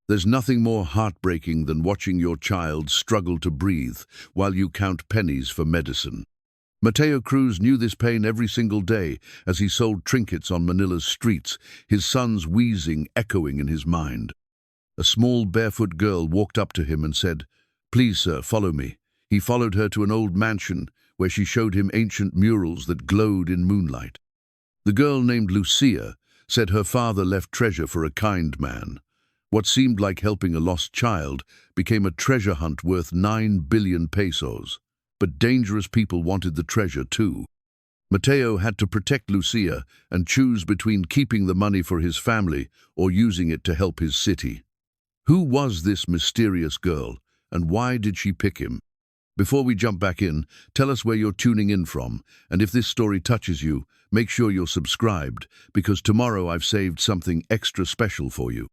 There's nothing more heartbreaking than watching your child struggle to breathe while you count pennies for medicine. Mateo Cruz knew this pain every single day as he sold trinkets on Manila's streets, his son's wheezing echoing in his mind. A small barefoot girl walked up to him and said, "Please, sir, follow me." He followed her to an old mansion where she showed him ancient murals that glowed in moonlight. The girl, named Lucia, said her father left treasure for a kind man. What seemed like helping a lost child became a treasure hunt worth 9 billion pesos. But dangerous people wanted the treasure too. Mateo had to protect Lucia and choose between keeping the money for his family or using it to help his city. Who was this mysterious girl, and why did she pick him? Before we jump back in, tell us where you're tuning in from, and if this story touches you, make sure you're subscribed, because tomorrow I've saved something extra special for you.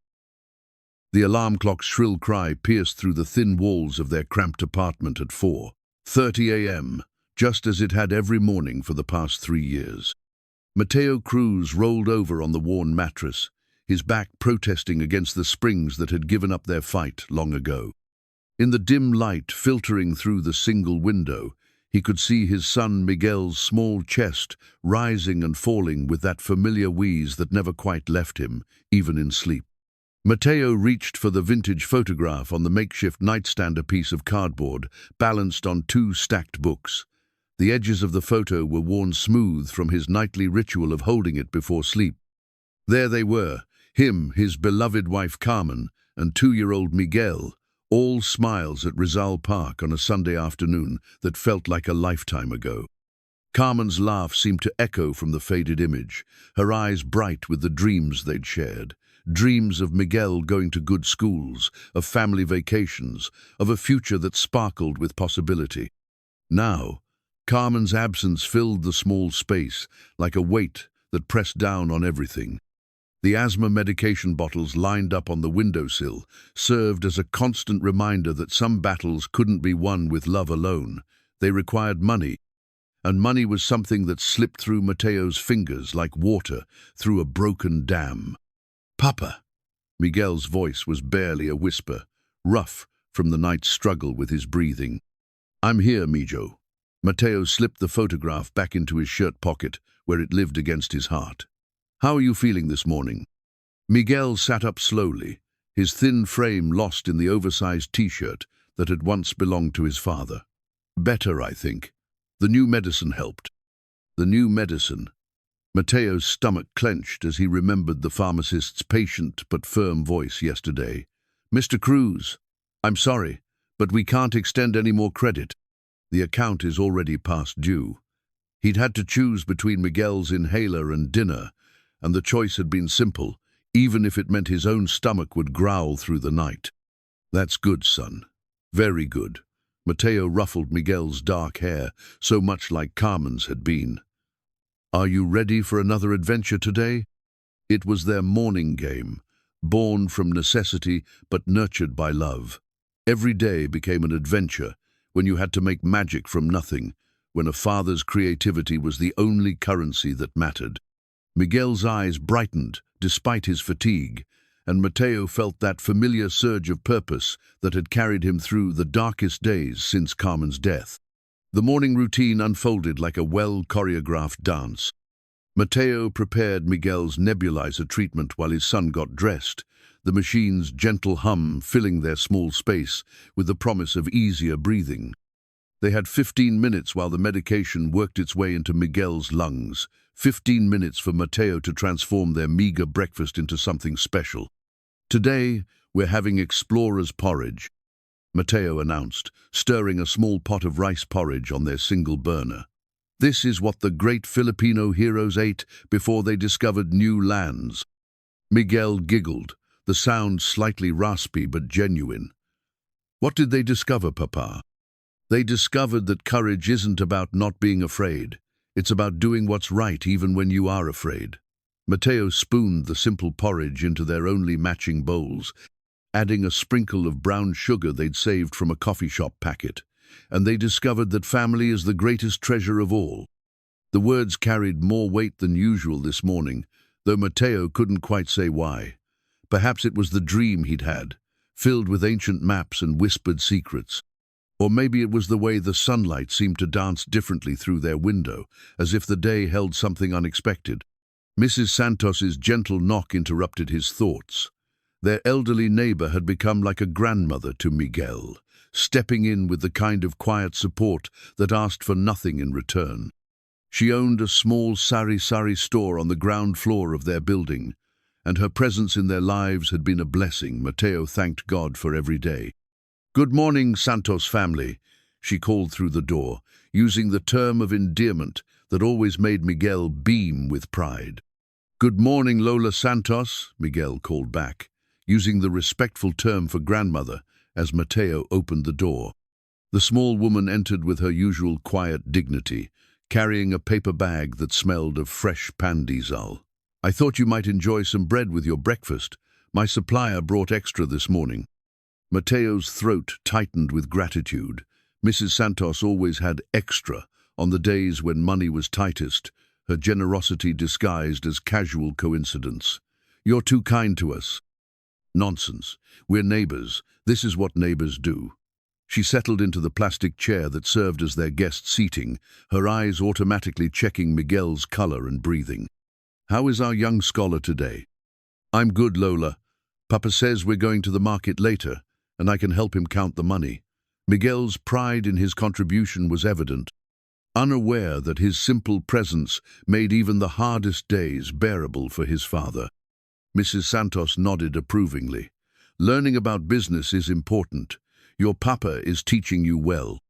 The alarm clock's shrill cry pierced through the thin walls of their cramped apartment at 4:30 a.m., just as it had every morning for the past 3 years. Mateo Cruz rolled over on the worn mattress, his back protesting against the springs that had given up their fight long ago. In the dim light filtering through the single window, he could see his son Miguel's small chest rising and falling with that familiar wheeze that never quite left him, even in sleep. Mateo reached for the vintage photograph on the makeshift nightstand, a piece of cardboard balanced on 2 stacked books. The edges of the photo were worn smooth from his nightly ritual of holding it before sleep. There they were, him, his beloved wife Carmen, and 2-year-old Miguel, all smiles at Rizal Park on a Sunday afternoon that felt like a lifetime ago. Carmen's laugh seemed to echo from the faded image, her eyes bright with the dreams they'd shared. Dreams of Miguel going to good schools, of family vacations, of a future that sparkled with possibility. Now, Carmen's absence filled the small space like a weight that pressed down on everything. The asthma medication bottles lined up on the windowsill served as a constant reminder that some battles couldn't be won with love alone. They required money, and money was something that slipped through Mateo's fingers like water through a broken dam. "Papa!" Miguel's voice was barely a whisper, rough from the night's struggle with his breathing. "I'm here, Mijo." Mateo slipped the photograph back into his shirt pocket, where it lived against his heart. "How are you feeling this morning?" Miguel sat up slowly, his thin frame lost in the oversized t-shirt that had once belonged to his father. "Better, I think. The new medicine helped." The new medicine. Mateo's stomach clenched as he remembered the pharmacist's patient but firm voice yesterday. "Mr. Cruz, I'm sorry, but we can't extend any more credit. The account is already past due." He'd had to choose between Miguel's inhaler and dinner, and the choice had been simple, even if it meant his own stomach would growl through the night. "That's good, son. Very good." Mateo ruffled Miguel's dark hair, so much like Carmen's had been. "Are you ready for another adventure today?" It was their morning game, born from necessity but nurtured by love. Every day became an adventure when you had to make magic from nothing, when a father's creativity was the only currency that mattered. Miguel's eyes brightened despite his fatigue, and Mateo felt that familiar surge of purpose that had carried him through the darkest days since Carmen's death. The morning routine unfolded like a well-choreographed dance. Mateo prepared Miguel's nebulizer treatment while his son got dressed, the machine's gentle hum filling their small space with the promise of easier breathing. They had 15 minutes while the medication worked its way into Miguel's lungs, 15 minutes for Mateo to transform their meager breakfast into something special. "Today, we're having explorer's porridge," Mateo announced, stirring a small pot of rice porridge on their single burner. "This is what the great Filipino heroes ate before they discovered new lands." Miguel giggled, the sound slightly raspy but genuine. "What did they discover, Papa?" "They discovered that courage isn't about not being afraid. It's about doing what's right even when you are afraid." Mateo spooned the simple porridge into their only matching bowls, adding a sprinkle of brown sugar they'd saved from a coffee shop packet, and they discovered that family is the greatest treasure of all. The words carried more weight than usual this morning, though Mateo couldn't quite say why. Perhaps it was the dream he'd had, filled with ancient maps and whispered secrets. Or maybe it was the way the sunlight seemed to dance differently through their window, as if the day held something unexpected. Mrs. Santos's gentle knock interrupted his thoughts. Their elderly neighbor had become like a grandmother to Miguel, stepping in with the kind of quiet support that asked for nothing in return. She owned a small sari-sari store on the ground floor of their building, and her presence in their lives had been a blessing Mateo thanked God for every day. "Good morning, Santos family," she called through the door, using the term of endearment that always made Miguel beam with pride. "Good morning, Lola Santos," Miguel called back, using the respectful term for grandmother as Mateo opened the door. The small woman entered with her usual quiet dignity, carrying a paper bag that smelled of fresh pan diesel. "I thought you might enjoy some bread with your breakfast. My supplier brought extra this morning." Mateo's throat tightened with gratitude. Mrs. Santos always had extra on the days when money was tightest, her generosity disguised as casual coincidence. "You're too kind to us." "Nonsense. We're neighbors. This is what neighbors do." She settled into the plastic chair that served as their guest seating, her eyes automatically checking Miguel's color and breathing. "How is our young scholar today?" "I'm good, Lola. Papa says we're going to the market later, and I can help him count the money." Miguel's pride in his contribution was evident, unaware that his simple presence made even the hardest days bearable for his father. Mrs. Santos nodded approvingly. "Learning about business is important. Your papa is teaching you well."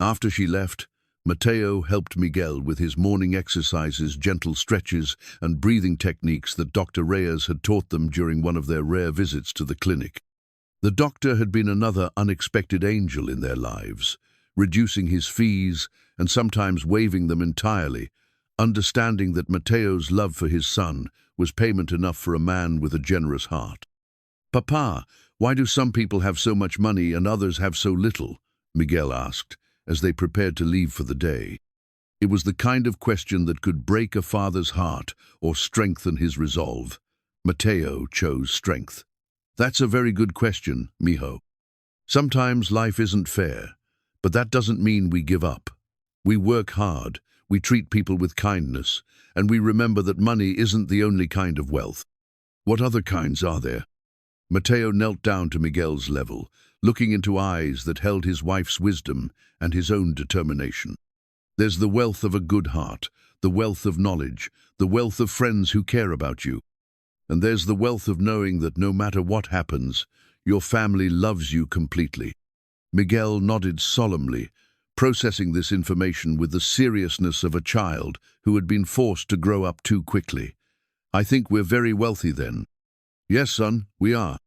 After she left, Mateo helped Miguel with his morning exercises, gentle stretches, and breathing techniques that Dr. Reyes had taught them during one of their rare visits to the clinic. The doctor had been another unexpected angel in their lives, reducing his fees and sometimes waiving them entirely, understanding that Mateo's love for his son was payment enough for a man with a generous heart. "Papa, why do some people have so much money and others have so little?" Miguel asked, as they prepared to leave for the day. It was the kind of question that could break a father's heart or strengthen his resolve. Mateo chose strength. "That's a very good question, mijo. Sometimes life isn't fair, but that doesn't mean we give up. We work hard, we treat people with kindness, and we remember that money isn't the only kind of wealth." "What other kinds are there?" Mateo knelt down to Miguel's level, looking into eyes that held his wife's wisdom and his own determination. "There's the wealth of a good heart, the wealth of knowledge, the wealth of friends who care about you. And there's the wealth of knowing that no matter what happens, your family loves you completely." Miguel nodded solemnly, processing this information with the seriousness of a child who had been forced to grow up too quickly. "I think we're very wealthy then." "Yes, son, we are."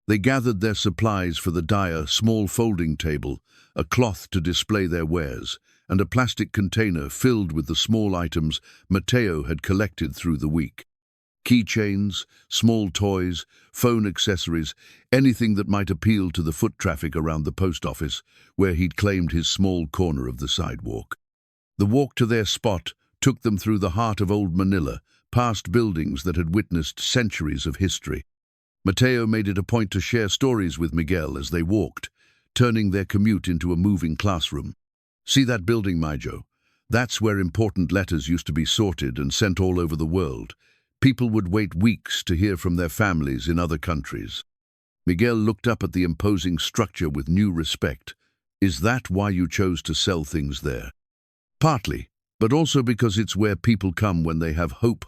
They gathered their supplies for the dyer, small folding table, a cloth to display their wares, and a plastic container filled with the small items Mateo had collected through the week. Keychains, small toys, phone accessories, anything that might appeal to the foot traffic around the post office, where he'd claimed his small corner of the sidewalk. The walk to their spot took them through the heart of old Manila, past buildings that had witnessed centuries of history. Mateo made it a point to share stories with Miguel as they walked, turning their commute into a moving classroom. "See that building, Mijo? That's where important letters used to be sorted and sent all over the world. People would wait weeks to hear from their families in other countries." Miguel looked up at the imposing structure with new respect. "Is that why you chose to sell things there?" "Partly, but also because it's where people come when they have hope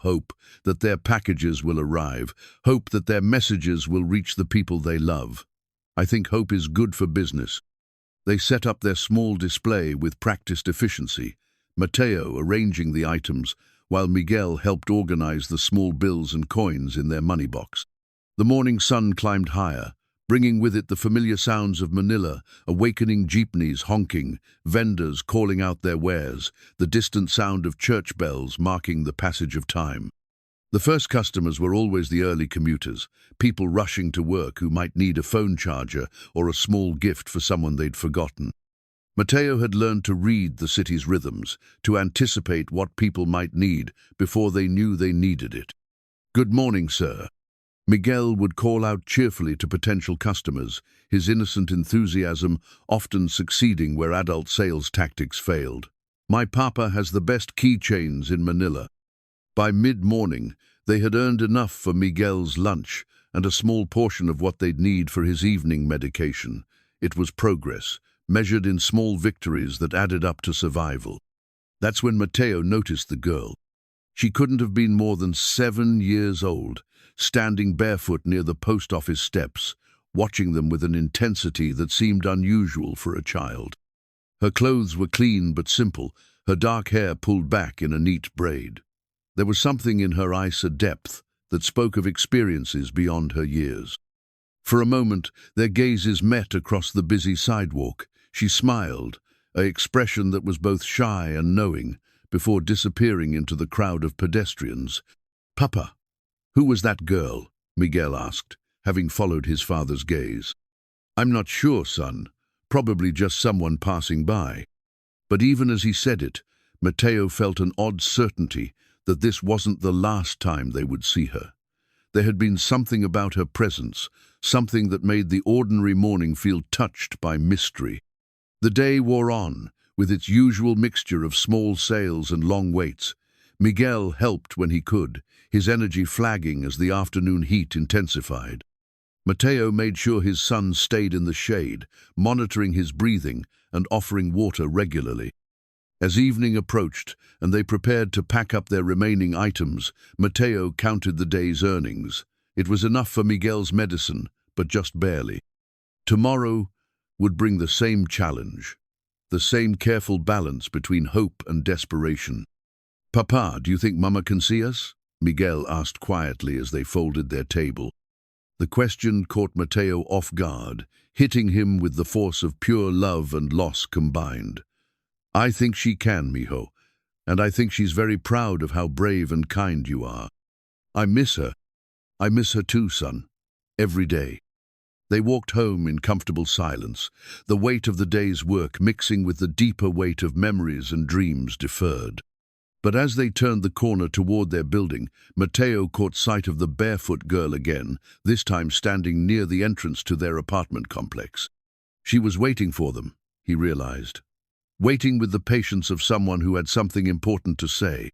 that their packages will arrive, hope that their messages will reach the people they love. I think hope is good for business." They set up their small display with practiced efficiency, Mateo arranging the items, while Miguel helped organize the small bills and coins in their money box. The morning sun climbed higher, bringing with it the familiar sounds of Manila, awakening jeepneys honking, vendors calling out their wares, the distant sound of church bells marking the passage of time. The first customers were always the early commuters, people rushing to work who might need a phone charger or a small gift for someone they'd forgotten. Mateo had learned to read the city's rhythms, to anticipate what people might need before they knew they needed it. "Good morning, sir." Miguel would call out cheerfully to potential customers, his innocent enthusiasm often succeeding where adult sales tactics failed. "My papa has the best keychains in Manila." By mid-morning, they had earned enough for Miguel's lunch and a small portion of what they'd need for his evening medication. It was progress, measured in small victories that added up to survival. That's when Mateo noticed the girl. She couldn't have been more than 7 years old, standing barefoot near the post office steps, watching them with an intensity that seemed unusual for a child. Her clothes were clean but simple, her dark hair pulled back in a neat braid. There was something in her eyes, a depth that spoke of experiences beyond her years. For a moment, their gazes met across the busy sidewalk. She smiled, an expression that was both shy and knowing, before disappearing into the crowd of pedestrians. "Papa, who was that girl?" Miguel asked, having followed his father's gaze. "I'm not sure, son. Probably just someone passing by." But even as he said it, Mateo felt an odd certainty that this wasn't the last time they would see her. There had been something about her presence, something that made the ordinary morning feel touched by mystery. The day wore on, with its usual mixture of small sales and long waits. Miguel helped when he could, his energy flagging as the afternoon heat intensified. Mateo made sure his son stayed in the shade, monitoring his breathing and offering water regularly. As evening approached and they prepared to pack up their remaining items, Mateo counted the day's earnings. It was enough for Miguel's medicine, but just barely. Tomorrow would bring the same challenge, the same careful balance between hope and desperation. "Papa, do you think Mama can see us?" Miguel asked quietly as they folded their table. The question caught Mateo off guard, hitting him with the force of pure love and loss combined. "I think she can, mijo, and I think she's very proud of how brave and kind you are. I miss her. I miss her too, son. Every day." They walked home in comfortable silence, the weight of the day's work mixing with the deeper weight of memories and dreams deferred. But as they turned the corner toward their building, Mateo caught sight of the barefoot girl again, this time standing near the entrance to their apartment complex. She was waiting for them, he realized. Waiting with the patience of someone who had something important to say.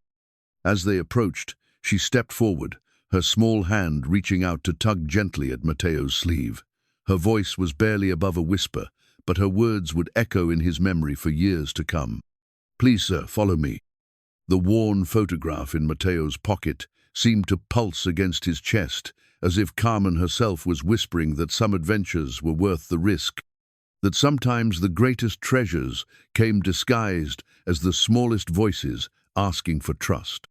As they approached, she stepped forward, her small hand reaching out to tug gently at Mateo's sleeve. Her voice was barely above a whisper, but her words would echo in his memory for years to come. "Please, sir, follow me." The worn photograph in Mateo's pocket seemed to pulse against his chest, as if Carmen herself was whispering that some adventures were worth the risk, that sometimes the greatest treasures came disguised as the smallest voices asking for trust.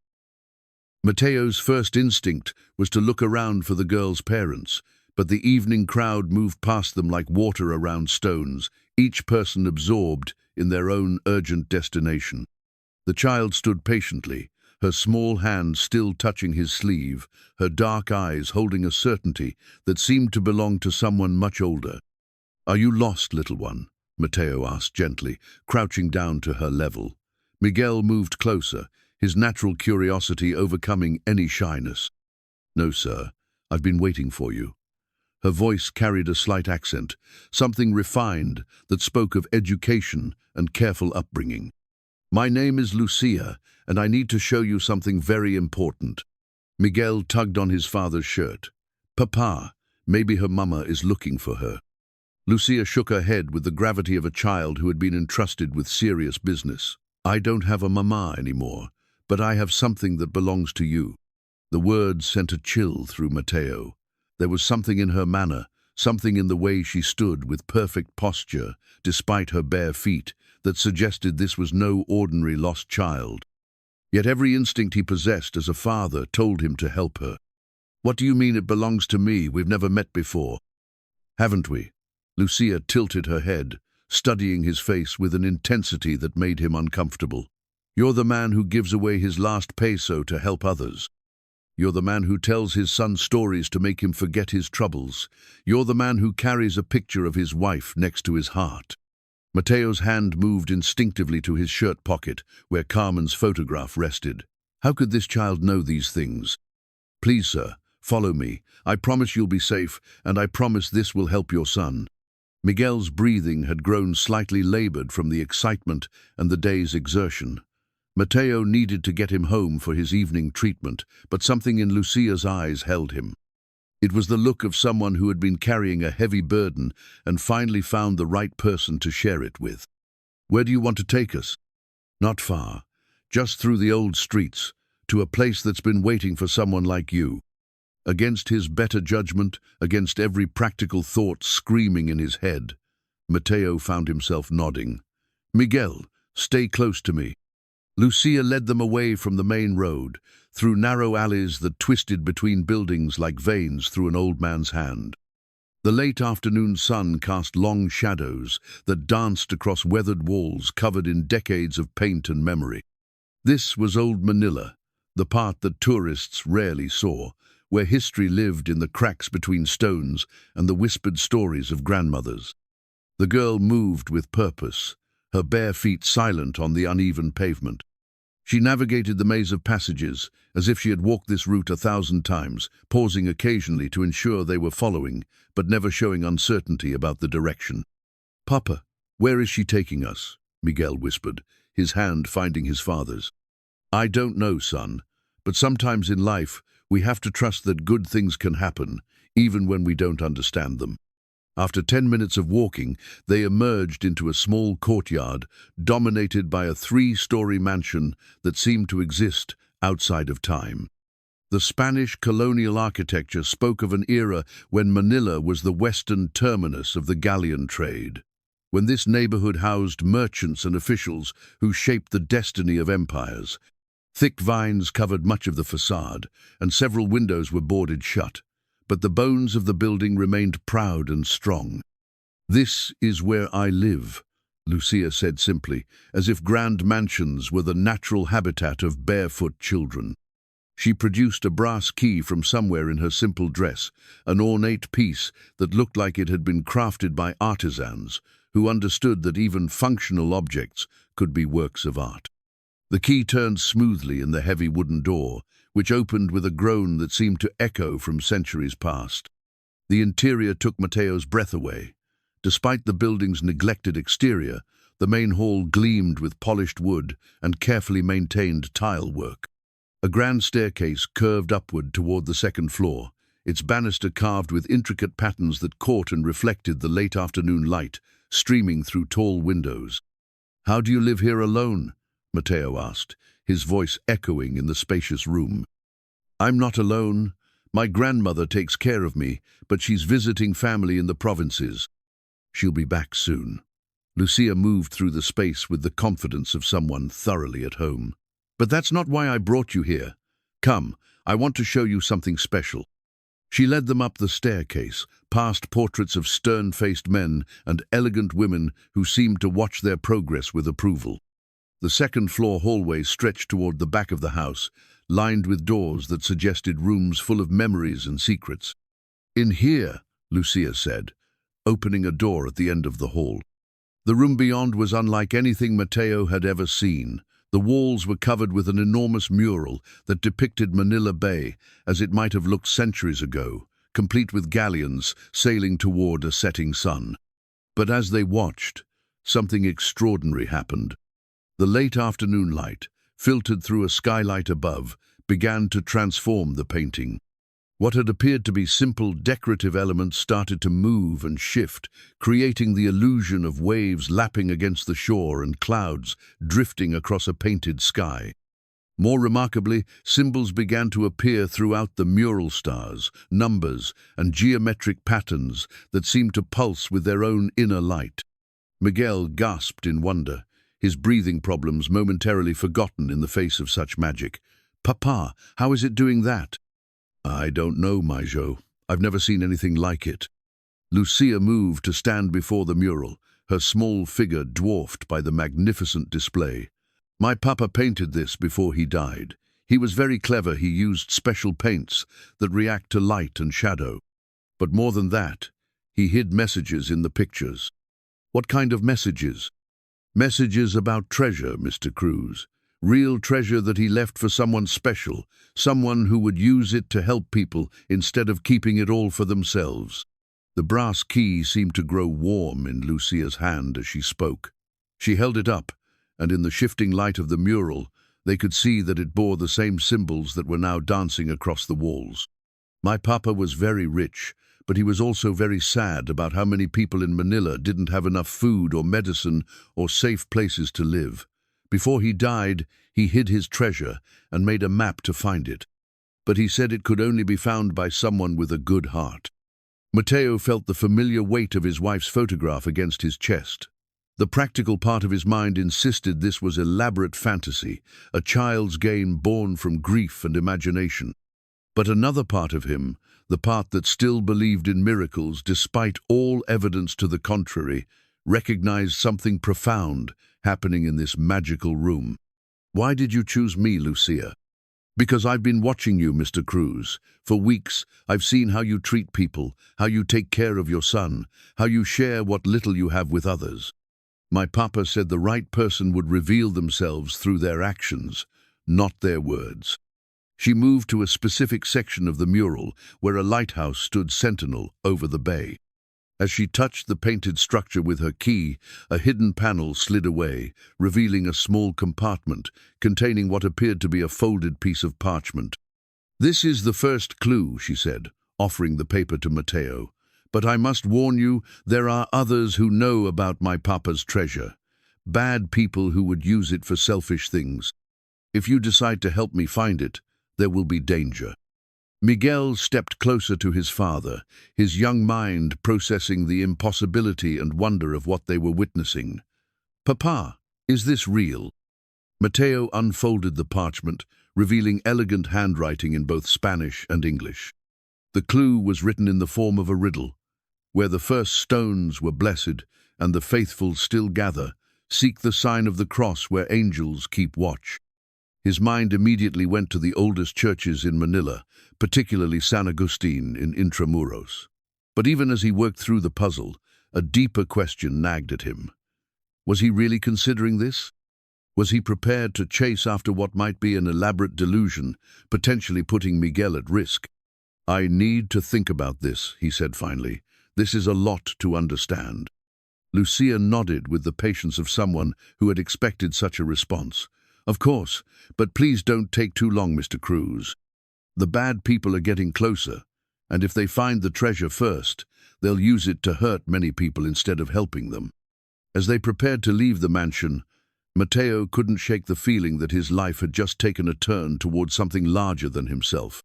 Mateo's first instinct was to look around for the girl's parents, but the evening crowd moved past them like water around stones, each person absorbed in their own urgent destination. The child stood patiently, her small hand still touching his sleeve, her dark eyes holding a certainty that seemed to belong to someone much older. "Are you lost, little one?" Mateo asked gently, crouching down to her level. Miguel moved closer, his natural curiosity overcoming any shyness. "No, sir. I've been waiting for you." Her voice carried a slight accent, something refined that spoke of education and careful upbringing. "My name is Lucia, and I need to show you something very important." Miguel tugged on his father's shirt. "Papa, maybe her mama is looking for her." Lucia shook her head with the gravity of a child who had been entrusted with serious business. "I don't have a mama anymore, but I have something that belongs to you." The words sent a chill through Mateo. There was something in her manner, something in the way she stood with perfect posture, despite her bare feet, that suggested this was no ordinary lost child. Yet every instinct he possessed as a father told him to help her. "What do you mean it belongs to me? We've never met before." "Haven't we?" Lucia tilted her head, studying his face with an intensity that made him uncomfortable. "You're the man who gives away his last peso to help others. You're the man who tells his son stories to make him forget his troubles. You're the man who carries a picture of his wife next to his heart." Mateo's hand moved instinctively to his shirt pocket, where Carmen's photograph rested. How could this child know these things? "Please, sir, Follow me. I promise you'll be safe, and I promise this will help your son." Miguel's breathing had grown slightly labored from the excitement and the day's exertion. Mateo needed to get him home for his evening treatment, but something in Lucia's eyes held him. It was the look of someone who had been carrying a heavy burden and finally found the right person to share it with. "Where do you want to take us?" "Not far. Just through the old streets, to a place that's been waiting for someone like you." Against his better judgment, against every practical thought screaming in his head, Mateo found himself nodding. "Miguel, stay close to me." Lucia led them away from the main road, through narrow alleys that twisted between buildings like veins through an old man's hand. The late afternoon sun cast long shadows that danced across weathered walls covered in decades of paint and memory. This was old Manila, the part that tourists rarely saw, where history lived in the cracks between stones and the whispered stories of grandmothers. The girl moved with purpose, her bare feet silent on the uneven pavement. She navigated the maze of passages as if she had walked this route 1,000 times, pausing occasionally to ensure they were following, but never showing uncertainty about the direction. "Papa, where is she taking us?" Miguel whispered, his hand finding his father's. "I don't know, son, but sometimes in life we have to trust that good things can happen, even when we don't understand them." After 10 minutes of walking, they emerged into a small courtyard dominated by a 3-story mansion that seemed to exist outside of time. The Spanish colonial architecture spoke of an era when Manila was the western terminus of the galleon trade, when this neighborhood housed merchants and officials who shaped the destiny of empires. Thick vines covered much of the facade, and several windows were boarded shut, but the bones of the building remained proud and strong. "This is where I live," Lucia said simply, as if grand mansions were the natural habitat of barefoot children. She produced a brass key from somewhere in her simple dress, an ornate piece that looked like it had been crafted by artisans who understood that even functional objects could be works of art. The key turned smoothly in the heavy wooden door, which opened with a groan that seemed to echo from centuries past. The interior took Mateo's breath away. Despite the building's neglected exterior, the main hall gleamed with polished wood and carefully maintained tile work. A grand staircase curved upward toward the second floor, its banister carved with intricate patterns that caught and reflected the late afternoon light streaming through tall windows. "How do you live here alone?" Mateo asked, his voice echoing in the spacious room. "I'm not alone. My grandmother takes care of me, but she's visiting family in the provinces. She'll be back soon." Lucia moved through the space with the confidence of someone thoroughly at home. "But that's not why I brought you here. Come, I want to show you something special." She led them up the staircase, past portraits of stern-faced men and elegant women who seemed to watch their progress with approval. The second-floor hallway stretched toward the back of the house, lined with doors that suggested rooms full of memories and secrets. "In here," Lucia said, opening a door at the end of the hall. The room beyond was unlike anything Mateo had ever seen. The walls were covered with an enormous mural that depicted Manila Bay as it might have looked centuries ago, complete with galleons sailing toward a setting sun. But as they watched, something extraordinary happened. The late afternoon light, filtered through a skylight above, began to transform the painting. What had appeared to be simple decorative elements started to move and shift, creating the illusion of waves lapping against the shore and clouds drifting across a painted sky. More remarkably, symbols began to appear throughout the mural: stars, numbers, and geometric patterns that seemed to pulse with their own inner light. Miguel gasped in wonder, his breathing problems momentarily forgotten in the face of such magic. "Papa, how is it doing that?" "I don't know, Maijo. I've never seen anything like it." Lucia moved to stand before the mural, her small figure dwarfed by the magnificent display. "My papa painted this before he died. He was very clever. He used special paints that react to light and shadow. But more than that, he hid messages in the pictures." "What kind of messages?" "Messages about treasure, Mr. Cruz. Real treasure that he left for someone special, someone who would use it to help people instead of keeping it all for themselves. The brass key seemed to grow warm in Lucia's hand as she spoke. She held it up, and in the shifting light of the mural, they could see that it bore the same symbols that were now dancing across the walls. My papa was very rich, but he was also very sad about how many people in Manila didn't have enough food or medicine or safe places to live. Before he died, he hid his treasure and made a map to find it. But he said it could only be found by someone with a good heart. Mateo felt the familiar weight of his wife's photograph against his chest. The practical part of his mind insisted this was elaborate fantasy, a child's game born from grief and imagination. But another part of him, the part that still believed in miracles despite all evidence to the contrary, recognized something profound happening in this magical room. "Why did you choose me, Lucia?" "Because I've been watching you, Mr. Cruz. For weeks, I've seen how you treat people, how you take care of your son, how you share what little you have with others. My papa said the right person would reveal themselves through their actions, not their words." She moved to a specific section of the mural where a lighthouse stood sentinel over the bay. As she touched the painted structure with her key, a hidden panel slid away, revealing a small compartment containing what appeared to be a folded piece of parchment. "This is the first clue," she said, offering the paper to Mateo. "But I must warn you, there are others who know about my papa's treasure. Bad people who would use it for selfish things. If you decide to help me find it, there will be danger." Miguel stepped closer to his father, his young mind processing the impossibility and wonder of what they were witnessing. "Papa, is this real?" Mateo unfolded the parchment, revealing elegant handwriting in both Spanish and English. The clue was written in the form of a riddle. "Where the first stones were blessed, and the faithful still gather, seek the sign of the cross where angels keep watch." His mind immediately went to the oldest churches in Manila, particularly San Agustin in Intramuros. But even as he worked through the puzzle, a deeper question nagged at him. Was he really considering this? Was he prepared to chase after what might be an elaborate delusion, potentially putting Miguel at risk? "I need to think about this," he said finally. "This is a lot to understand." Lucia nodded with the patience of someone who had expected such a response. "Of course, but please don't take too long, Mr. Cruz. The bad people are getting closer, and if they find the treasure first, they'll use it to hurt many people instead of helping them." As they prepared to leave the mansion, Mateo couldn't shake the feeling that his life had just taken a turn towards something larger than himself.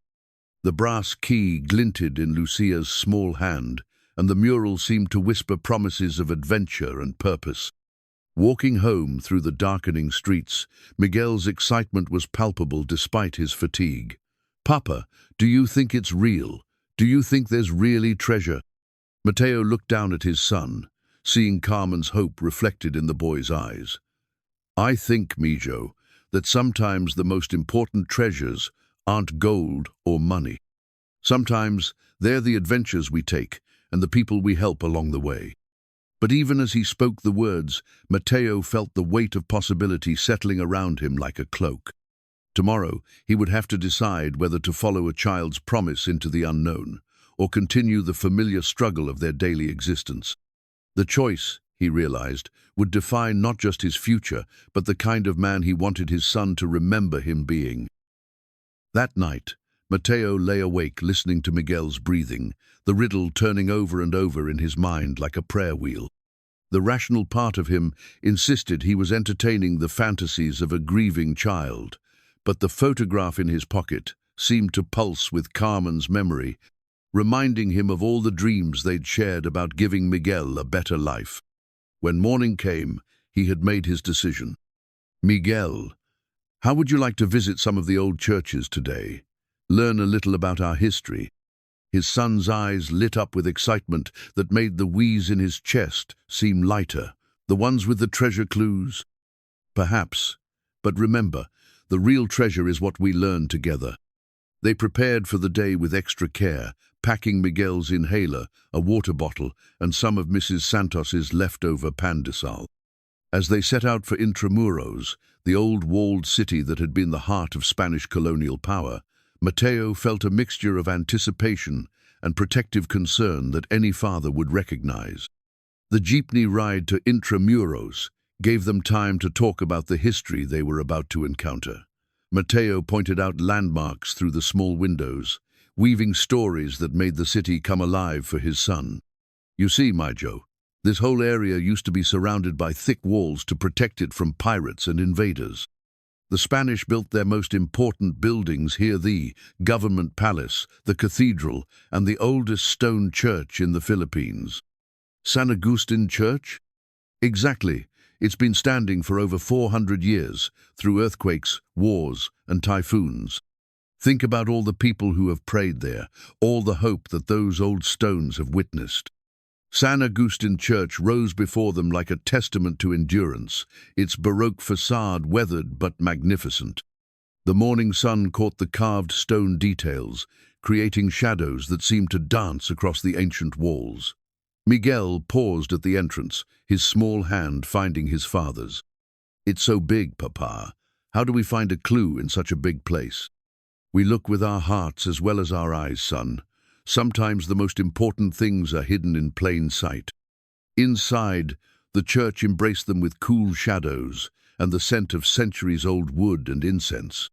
The brass key glinted in Lucia's small hand, and the mural seemed to whisper promises of adventure and purpose. Walking home through the darkening streets, Miguel's excitement was palpable despite his fatigue. "Papa, do you think it's real? Do you think there's really treasure?" Mateo looked down at his son, seeing Carmen's hope reflected in the boy's eyes. "I think, Mijo, that sometimes the most important treasures aren't gold or money. Sometimes they're the adventures we take and the people we help along the way." But even as he spoke the words, Mateo felt the weight of possibility settling around him like a cloak. Tomorrow, he would have to decide whether to follow a child's promise into the unknown, or continue the familiar struggle of their daily existence. The choice, he realized, would define not just his future, but the kind of man he wanted his son to remember him being. That night, Mateo lay awake listening to Miguel's breathing, the riddle turning over and over in his mind like a prayer wheel. The rational part of him insisted he was entertaining the fantasies of a grieving child, but the photograph in his pocket seemed to pulse with Carmen's memory, reminding him of all the dreams they'd shared about giving Miguel a better life. When morning came, he had made his decision. "Miguel, how would you like to visit some of the old churches today? Learn a little about our history?" His son's eyes lit up with excitement that made the wheeze in his chest seem lighter. "The ones with the treasure clues?" "Perhaps. But remember, the real treasure is what we learn together." They prepared for the day with extra care, packing Miguel's inhaler, a water bottle, and some of Mrs. Santos's leftover pan de sal. As they set out for Intramuros, the old walled city that had been the heart of Spanish colonial power, Mateo felt a mixture of anticipation and protective concern that any father would recognize. The jeepney ride to Intramuros gave them time to talk about the history they were about to encounter. Mateo pointed out landmarks through the small windows, weaving stories that made the city come alive for his son. You see, my Joe, this whole area used to be surrounded by thick walls to protect it from pirates and invaders. The Spanish built their most important buildings here: the government palace, the cathedral, and the oldest stone church in the Philippines. San Agustin Church? Exactly. It's been standing for over 400 years, through earthquakes, wars, and typhoons. Think about all the people who have prayed there, all the hope that those old stones have witnessed. San Agustin Church rose before them like a testament to endurance, its Baroque facade weathered but magnificent. The morning sun caught the carved stone details, creating shadows that seemed to dance across the ancient walls. Miguel paused at the entrance, his small hand finding his father's. "It's so big, Papa. How do we find a clue in such a big place?" "We look with our hearts as well as our eyes, son. Sometimes the most important things are hidden in plain sight." Inside, the church embraced them with cool shadows and the scent of centuries-old wood and incense.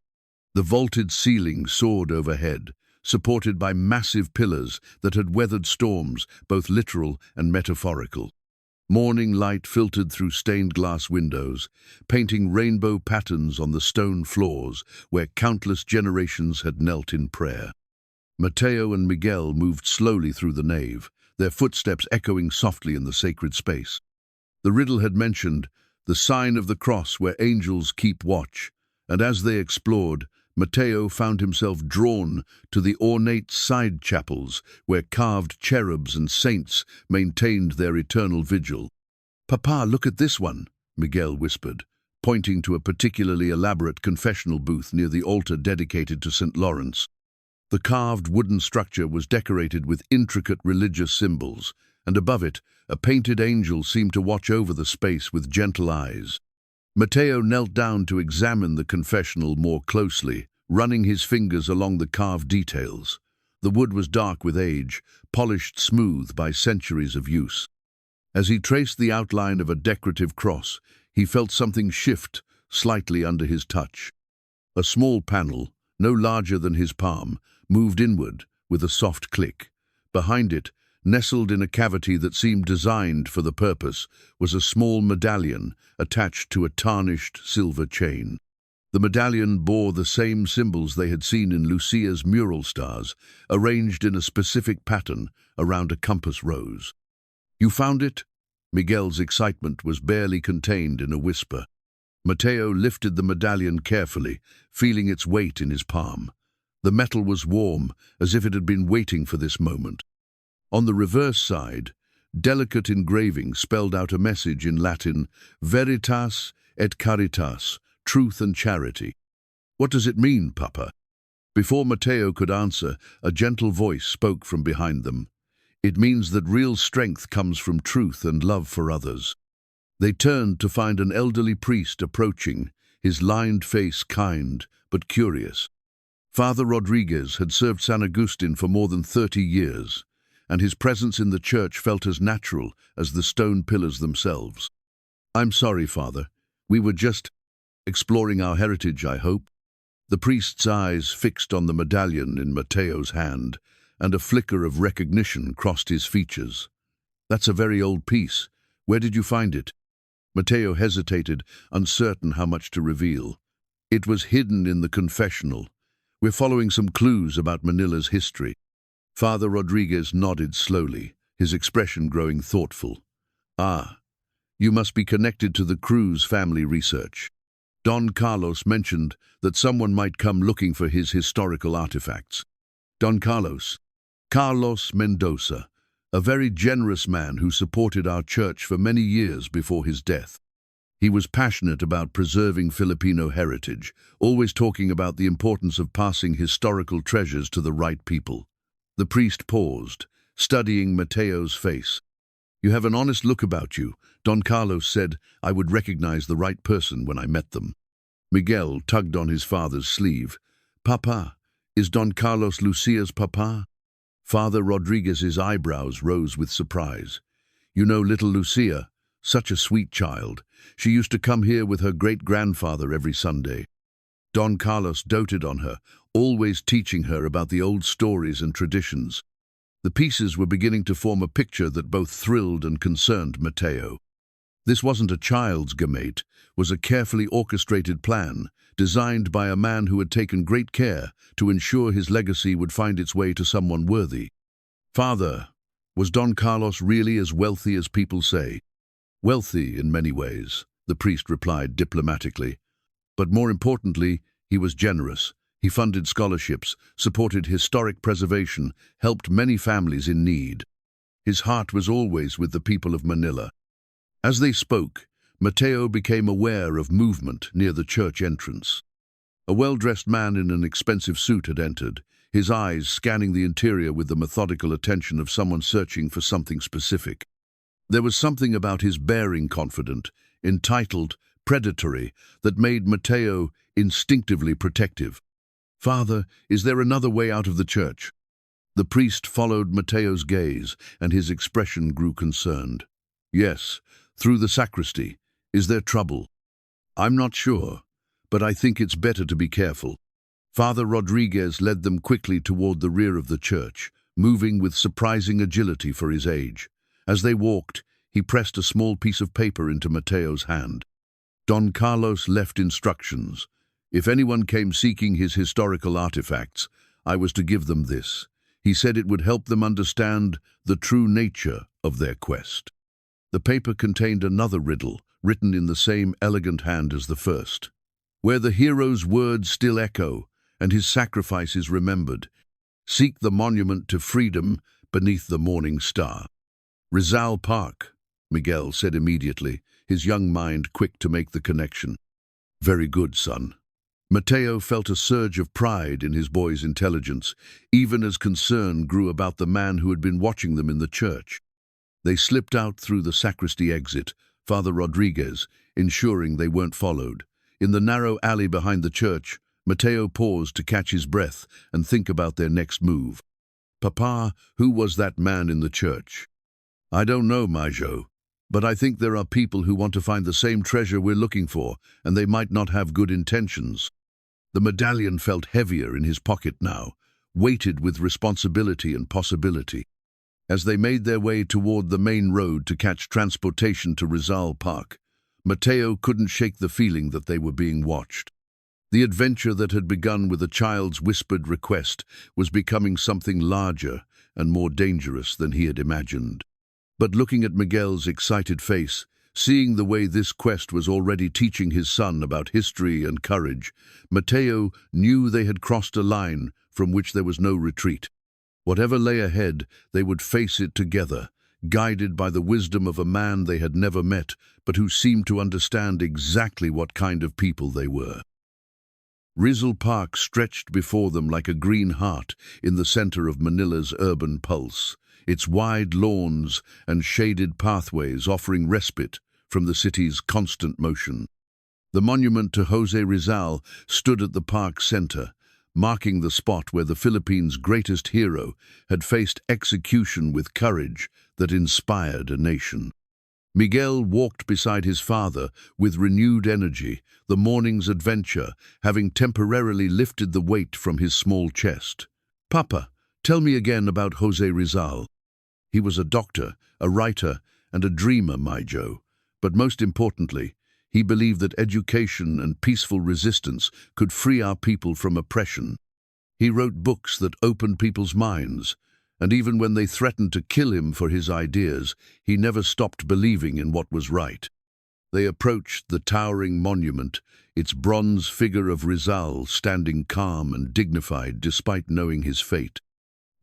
The vaulted ceiling soared overhead, supported by massive pillars that had weathered storms, both literal and metaphorical. Morning light filtered through stained glass windows, painting rainbow patterns on the stone floors where countless generations had knelt in prayer. Mateo and Miguel moved slowly through the nave, their footsteps echoing softly in the sacred space. The riddle had mentioned the sign of the cross where angels keep watch, and as they explored, Mateo found himself drawn to the ornate side chapels where carved cherubs and saints maintained their eternal vigil. "Papa, look at this one," Miguel whispered, pointing to a particularly elaborate confessional booth near the altar dedicated to St. Lawrence. The carved wooden structure was decorated with intricate religious symbols, and above it, a painted angel seemed to watch over the space with gentle eyes. Mateo knelt down to examine the confessional more closely, running his fingers along the carved details. The wood was dark with age, polished smooth by centuries of use. As he traced the outline of a decorative cross, he felt something shift slightly under his touch. A small panel, no larger than his palm, moved inward with a soft click. Behind it, nestled in a cavity that seemed designed for the purpose, was a small medallion attached to a tarnished silver chain. The medallion bore the same symbols they had seen in Lucia's mural stars, arranged in a specific pattern around a compass rose. "You found it?" Miguel's excitement was barely contained in a whisper. Mateo lifted the medallion carefully, feeling its weight in his palm. The metal was warm, as if it had been waiting for this moment. On the reverse side, delicate engraving spelled out a message in Latin: Veritas et Caritas, truth and charity. "What does it mean, Papa?" Before Mateo could answer, a gentle voice spoke from behind them. "It means that real strength comes from truth and love for others." They turned to find an elderly priest approaching, his lined face kind but curious. Father Rodriguez had served San Agustin for more than 30 years, and his presence in the church felt as natural as the stone pillars themselves. "I'm sorry, Father. We were just exploring our heritage, I hope." The priest's eyes fixed on the medallion in Mateo's hand, and a flicker of recognition crossed his features. "That's a very old piece. Where did you find it?" Mateo hesitated, uncertain how much to reveal. "It was hidden in the confessional. We're following some clues about Manila's history." Father Rodriguez nodded slowly, his expression growing thoughtful. "Ah, you must be connected to the Cruz family research. Don Carlos mentioned that someone might come looking for his historical artifacts." "Don Carlos?" "Carlos Mendoza, a very generous man who supported our church for many years before his death. He was passionate about preserving Filipino heritage, always talking about the importance of passing historical treasures to the right people." The priest paused, studying Mateo's face. You have an honest look about you. Don Carlos said I would recognize the right person when I met them. Miguel tugged on his father's sleeve. Papa, is Don Carlos Lucia's papa? Father Rodriguez's eyebrows rose with surprise. You know little Lucia, such a sweet child. She used to come here with her great-grandfather every Sunday. Don Carlos doted on her, always teaching her about the old stories and traditions. The pieces were beginning to form a picture that both thrilled and concerned Mateo. This wasn't a child's gamete, was a carefully orchestrated plan, designed by a man who had taken great care to ensure his legacy would find its way to someone worthy. Father, was Don Carlos really as wealthy as people say? Wealthy in many ways, the priest replied diplomatically. But more importantly, he was generous. He funded scholarships, supported historic preservation, helped many families in need. His heart was always with the people of Manila. As they spoke, Mateo became aware of movement near the church entrance. A well-dressed man in an expensive suit had entered, his eyes scanning the interior with the methodical attention of someone searching for something specific. There was something about his bearing confident, entitled, predatory, that made Mateo instinctively protective. Father, is there another way out of the church? The priest followed Mateo's gaze, and his expression grew concerned. Yes, through the sacristy. Is there trouble? I'm not sure, but I think it's better to be careful. Father Rodriguez led them quickly toward the rear of the church, moving with surprising agility for his age. As they walked, he pressed a small piece of paper into Mateo's hand. Don Carlos left instructions. If anyone came seeking his historical artifacts, I was to give them this. He said it would help them understand the true nature of their quest. The paper contained another riddle, written in the same elegant hand as the first. Where the hero's words still echo, and his sacrifice is remembered, seek the monument to freedom beneath the morning star. Rizal Park, Miguel said immediately, his young mind quick to make the connection. Very good, son. Mateo felt a surge of pride in his boy's intelligence, even as concern grew about the man who had been watching them in the church. They slipped out through the sacristy exit, Father Rodriguez, ensuring they weren't followed. In the narrow alley behind the church, Mateo paused to catch his breath and think about their next move. Papa, who was that man in the church? I don't know, Majo, but I think there are people who want to find the same treasure we're looking for, and they might not have good intentions. The medallion felt heavier in his pocket now, weighted with responsibility and possibility. As they made their way toward the main road to catch transportation to Rizal Park, Mateo couldn't shake the feeling that they were being watched. The adventure that had begun with a child's whispered request was becoming something larger and more dangerous than he had imagined. But looking at Miguel's excited face, seeing the way this quest was already teaching his son about history and courage, Mateo knew they had crossed a line from which there was no retreat. Whatever lay ahead, they would face it together, guided by the wisdom of a man they had never met, but who seemed to understand exactly what kind of people they were. Rizal Park stretched before them like a green heart in the center of Manila's urban pulse, its wide lawns and shaded pathways offering respite from the city's constant motion. The monument to José Rizal stood at the park's center, marking the spot where the Philippines' greatest hero had faced execution with courage that inspired a nation. Miguel walked beside his father with renewed energy, the morning's adventure having temporarily lifted the weight from his small chest. Papa, tell me again about José Rizal. He was a doctor, a writer, and a dreamer, Majo. But most importantly, he believed that education and peaceful resistance could free our people from oppression. He wrote books that opened people's minds, and even when they threatened to kill him for his ideas, he never stopped believing in what was right. They approached the towering monument, its bronze figure of Rizal standing calm and dignified despite knowing his fate.